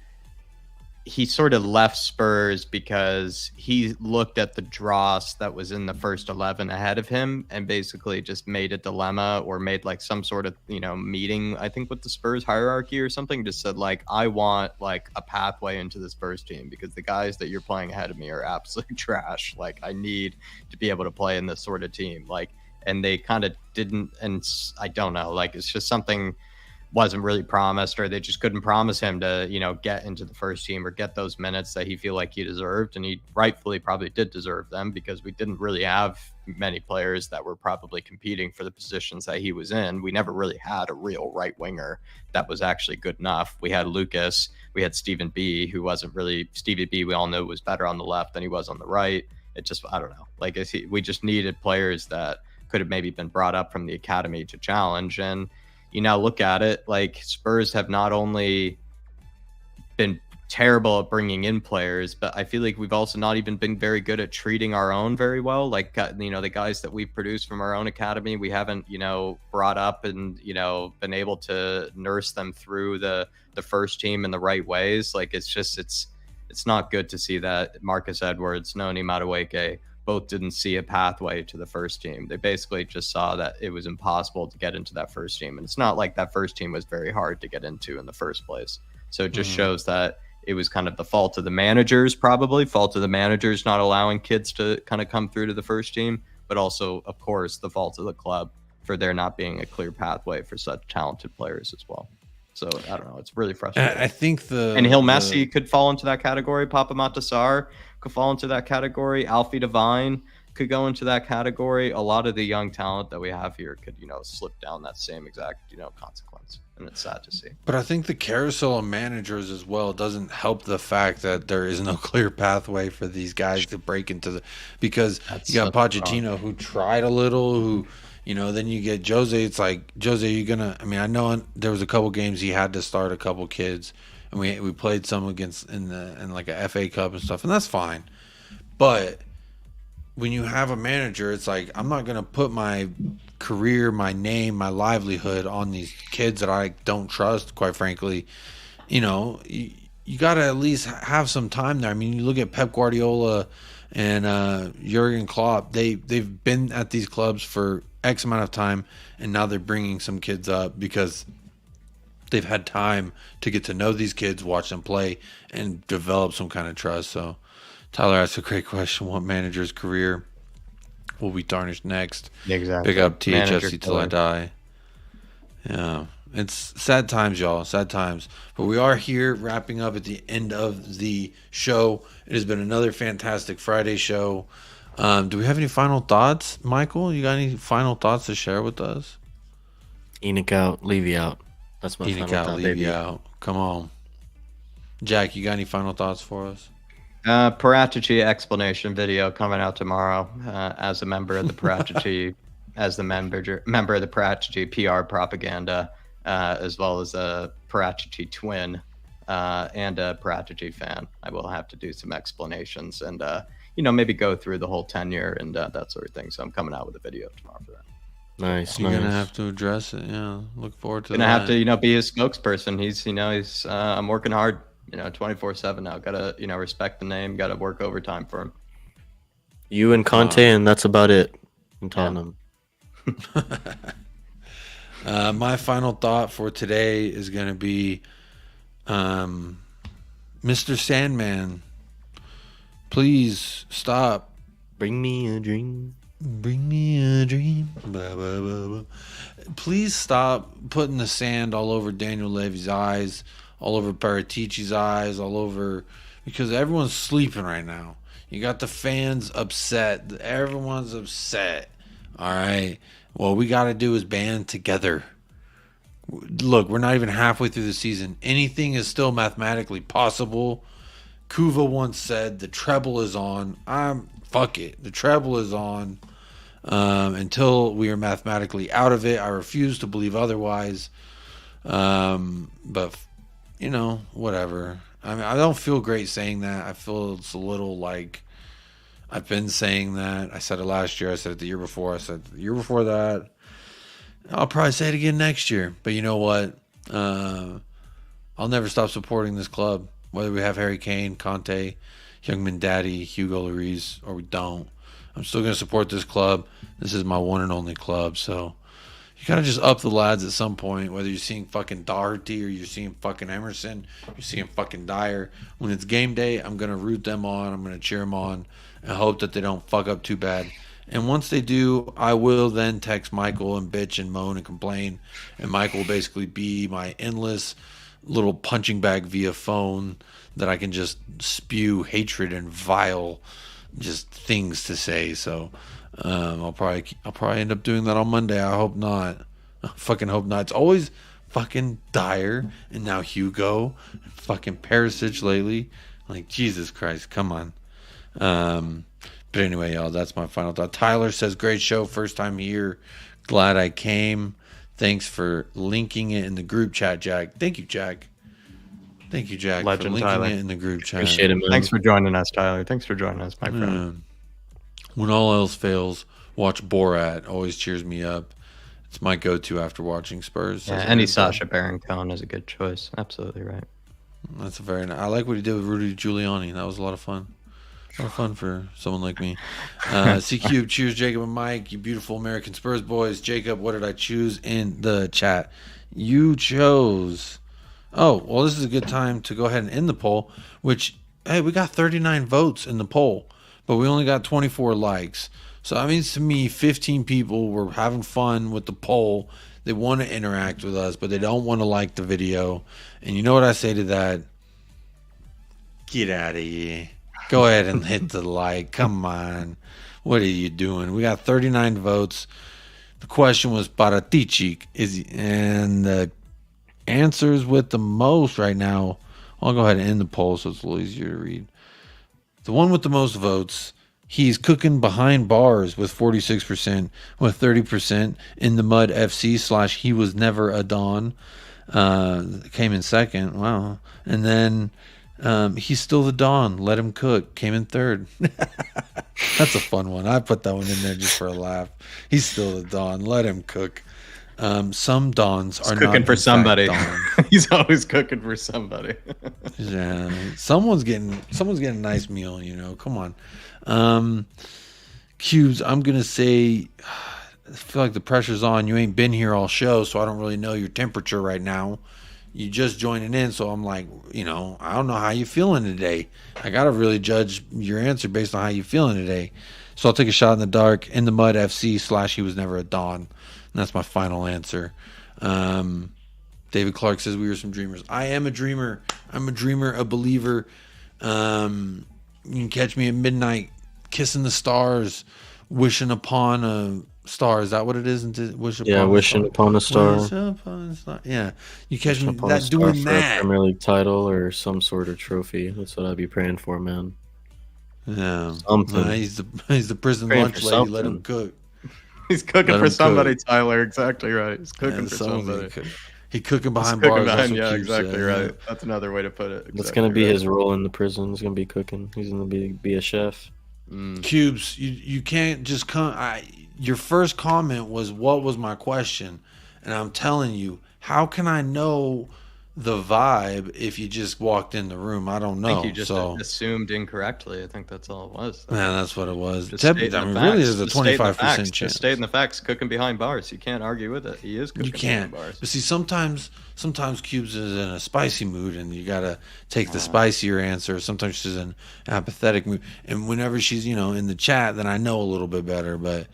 sort of left Spurs because he looked at the dross that was in the first 11 ahead of him and basically just made a dilemma, or made like some sort of meeting, I think, with the Spurs hierarchy or something. Just said like, I want like a pathway into this first team because the guys that you're playing ahead of me are absolute trash. Like, I need to be able to play in this sort of team. Like, and they kind of didn't, and I don't know, like it's just something wasn't really promised, or they just couldn't promise him to get into the first team or get those minutes that he feel like he deserved, and he rightfully probably did deserve them, because we didn't really have many players that were probably competing for the positions that he was in. We never really had a real right winger that was actually good enough. We had Lucas, we had Stephen B, who wasn't really Stevie B. We all know was better on the left than he was on the right. It just, I don't know, like we just needed players that could have maybe been brought up from the academy to challenge. And you now look at it, like Spurs have not only been terrible at bringing in players, but I feel like we've also not even been very good at treating our own very well. Like, the guys that we've produced from our own academy, we haven't, brought up and, been able to nurse them through the first team in the right ways. Like, it's not good to see that Marcus Edwards, Noni Madueke, both didn't see a pathway to the first team. They basically just saw that it was impossible to get into that first team. And it's not like that first team was very hard to get into in the first place. So it just shows that it was kind of the fault of the managers, not allowing kids to kind of come through to the first team, but also, of course, the fault of the club for there not being a clear pathway for such talented players as well. So I don't know. It's really frustrating. I think and Hill Messi could fall into that category. Papa Matasar could fall into that category. Alfie Devine could go into that category. A lot of the young talent that we have here could, slip down that same exact, consequence. And it's sad to see. But I think the carousel of managers as well doesn't help the fact that there is no clear pathway for these guys to break into the, because you got Pochettino who tried a little, who, then you get Jose. It's like, Jose, you're gonna. I mean, I know there was a couple games he had to start a couple kids, and we played some against in like a FA Cup and stuff, and that's fine. But when you have a manager, it's like, I'm not gonna put my career, my name, my livelihood on these kids that I don't trust. Quite frankly, you got to at least have some time there. I mean, you look at Pep Guardiola and Jurgen Klopp. They've been at these clubs for X amount of time, and now they're bringing some kids up because they've had time to get to know these kids, watch them play, and develop some kind of trust. So Tyler asked a great question. What manager's career will be tarnished next? Exactly. Pick up THFC till I die. Yeah. It's sad times, y'all. Sad times. But we are here wrapping up at the end of the show. It has been another fantastic Friday show. Do we have any final thoughts, Michael? You got any final thoughts to share with us? Enoch out, Levy out. That's my Enoch final out, thought, Levy baby. out. Come on. Jack, you got any final thoughts for us? Paratici explanation video coming out tomorrow. As a member of the Paratici, as the member of the Paratici PR propaganda, as well as a Paratici twin and a Paratici fan. I will have to do some explanations and maybe go through the whole tenure and that sort of thing. So I'm coming out with a video tomorrow for that. Nice. You're gonna have to address it. Yeah, look forward to that. Gonna have to be his spokesperson. He's I'm working hard. 24/7 now. Gotta, respect the name. Gotta work overtime for him. You and Conte, and that's about it in Tottenham. My final thought for today is going to be Mr. Sandman, please stop. Bring me a dream. Bring me a dream. Blah, blah, blah, blah. Please stop putting the sand all over Daniel Levy's eyes, all over Paratici's eyes, all over, because everyone's sleeping right now. You got the fans upset. Everyone's upset. All right. What we got to do is band together. Look, we're not even halfway through the season. Anything is still mathematically possible. Kuva once said, the treble is on. Fuck it. The treble is on. Until we are mathematically out of it, I refuse to believe otherwise. But, whatever. I mean, I don't feel great saying that. I feel it's a little like I've been saying that. I said it last year. I said it the year before. I said it the year before that. I'll probably say it again next year. But you know what? I'll never stop supporting this club. Whether we have Harry Kane, Conte, Heung-min Daddy, Hugo Lloris, or we don't. I'm still going to support this club. This is my one and only club. So you got to just up the lads at some point. Whether you're seeing fucking Doherty or you're seeing fucking Emerson, you're seeing fucking Dyer. When it's game day, I'm going to root them on. I'm going to cheer them on and hope that they don't fuck up too bad. And once they do, I will then text Michael and bitch and moan and complain. And Michael will basically be my endless little punching bag via phone that I can just spew hatred and vile just things to say. So I'll probably end up doing that on Monday. I hope not. I fucking hope not. It's always fucking Dyer and now Hugo and fucking Perisic lately. Like, Jesus Christ, come on. But anyway, y'all, that's my final thought. Tyler says, great show. First time here. Glad I came. Thanks for linking it in the group chat, Jack. Thank you, Jack. Thank you, Jack, Legend, for linking Tyler. it in the group chat. Appreciate it, man. Thanks for joining us, Tyler. Thanks for joining us, my friend. Yeah. When all else fails, watch Borat. Always cheers me up. It's my go-to after watching Spurs. Yeah, any Sacha Baron Cohen is a good choice. Absolutely right. That's a very nice. I like what he did with Rudy Giuliani. That was a lot of fun. A lot of fun for someone like me. CQ, cheers, Jacob and Mike, you beautiful American Spurs boys. Jacob, what did I choose in the chat? You chose. Oh, well, this is a good time to go ahead and end the poll, which, hey, we got 39 votes in the poll, but we only got 24 likes. So that means to me, 15 people were having fun with the poll. They want to interact with us, but they don't want to like the video. And you know what I say to that? Get out of here. Go ahead and hit the like. Come on. What are you doing? We got 39 votes. The question was Paratici. And the answers with the most right now. I'll go ahead and end the poll so it's a little easier to read. The one with the most votes, he's cooking behind bars with 46%, with 30% in the mud FC / he was never a Don. Came in second. Wow. And then he's still the Don. Let him cook. Came in third. That's a fun one. I put that one in there just for a laugh. He's still the Don. Let him cook. Some Dons are cooking not for somebody. Don. He's always cooking for somebody. Yeah, someone's getting a nice meal. Come on. Cubes, I'm gonna say, I feel like the pressure's on. You ain't been here all show, so I don't really know your temperature right now. You just joining in, so I'm like, I don't know how you feeling today. I gotta really judge your answer based on how you feeling today. So I'll take a shot in the dark. In the mud FC / he was never a Don. And that's my final answer. David Clark says we were some dreamers. I am a dreamer. I'm a dreamer, a believer. You can catch me at midnight kissing the stars, wishing upon a star. Is that what it is? Wishing upon a star. Wish upon a star. Yeah. You catch me Upon a that star doing for a that. Premier League title or some sort of trophy. That's what I'd be praying for, man. Yeah. Something. He's the prison Praying lunch for lady. Let him something. cook. He's cooking Let for him somebody, cook. Tyler. Exactly right. He's cooking Yeah, for someone's somebody. gonna cook. He cooking He's behind cooking bars. That's behind, what yeah, Cube exactly said. right. That's another way to put it. That's Exactly gonna be right. his role in the prison. He's gonna be cooking. He's gonna be a chef. Cubes, you can't just come. Your first comment was, what was my question? And I'm telling you, how can I know the vibe if you just walked in the room? I don't know. I think you just so assumed incorrectly. I think that's all it was. man, that's what it was. Just Really, state the there's a facts. Just state the 25% facts. chance. Just state in the facts. Cooking behind bars. You can't argue with it. He is cooking You can't. behind bars. But see, sometimes Cubes is in a spicy mood, and you gotta take the spicier answer. Sometimes she's in apathetic mood, and whenever she's in the chat, then I know a little bit better. But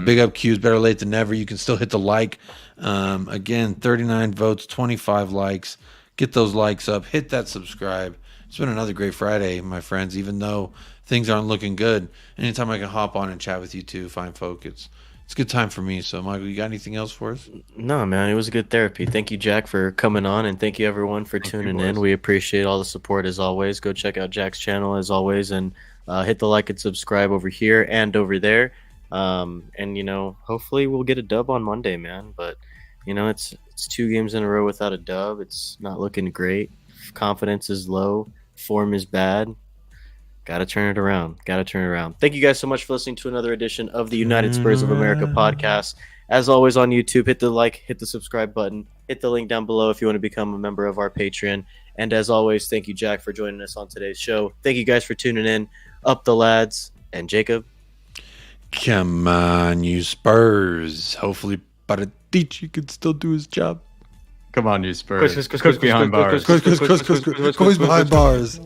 big up Cubes, better late than never. You can still hit the like. Again, 39 votes, 25 likes. Get those likes up. Hit that subscribe. It's been another great Friday, my friends. Even though things aren't looking good, anytime I can hop on and chat with you two fine folk, it's a good time for me. So, Michael, you got anything else for us? No, man, it was a good therapy. Thank you, Jack, for coming on, and thank you, everyone, for tuning in. We appreciate all the support, as always. Go check out Jack's channel, as always, and hit the like and subscribe over here and over there. And, hopefully we'll get a dub on Monday, man. But, it's 2 games in a row without a dub. It's not looking great. Confidence is low. Form is bad. Gotta turn it around. Thank you guys so much for listening to another edition of the United Spurs of America podcast. As always on YouTube, hit the like, hit the subscribe button, hit the link down below if you want to become a member of our Patreon. And as always, thank you, Jack, for joining us on today's show. Thank you guys for tuning in. Up the lads. And Jacob. Come on, you Spurs. Hopefully Paratici can still do his job. Come on, you Spurs. Cook behind bars. COYS behind bars.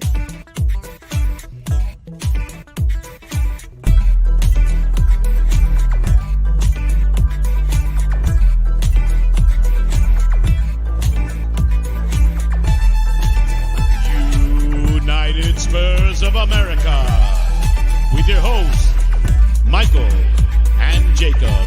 United Spurs of America with your hosts, Michael and Jacob.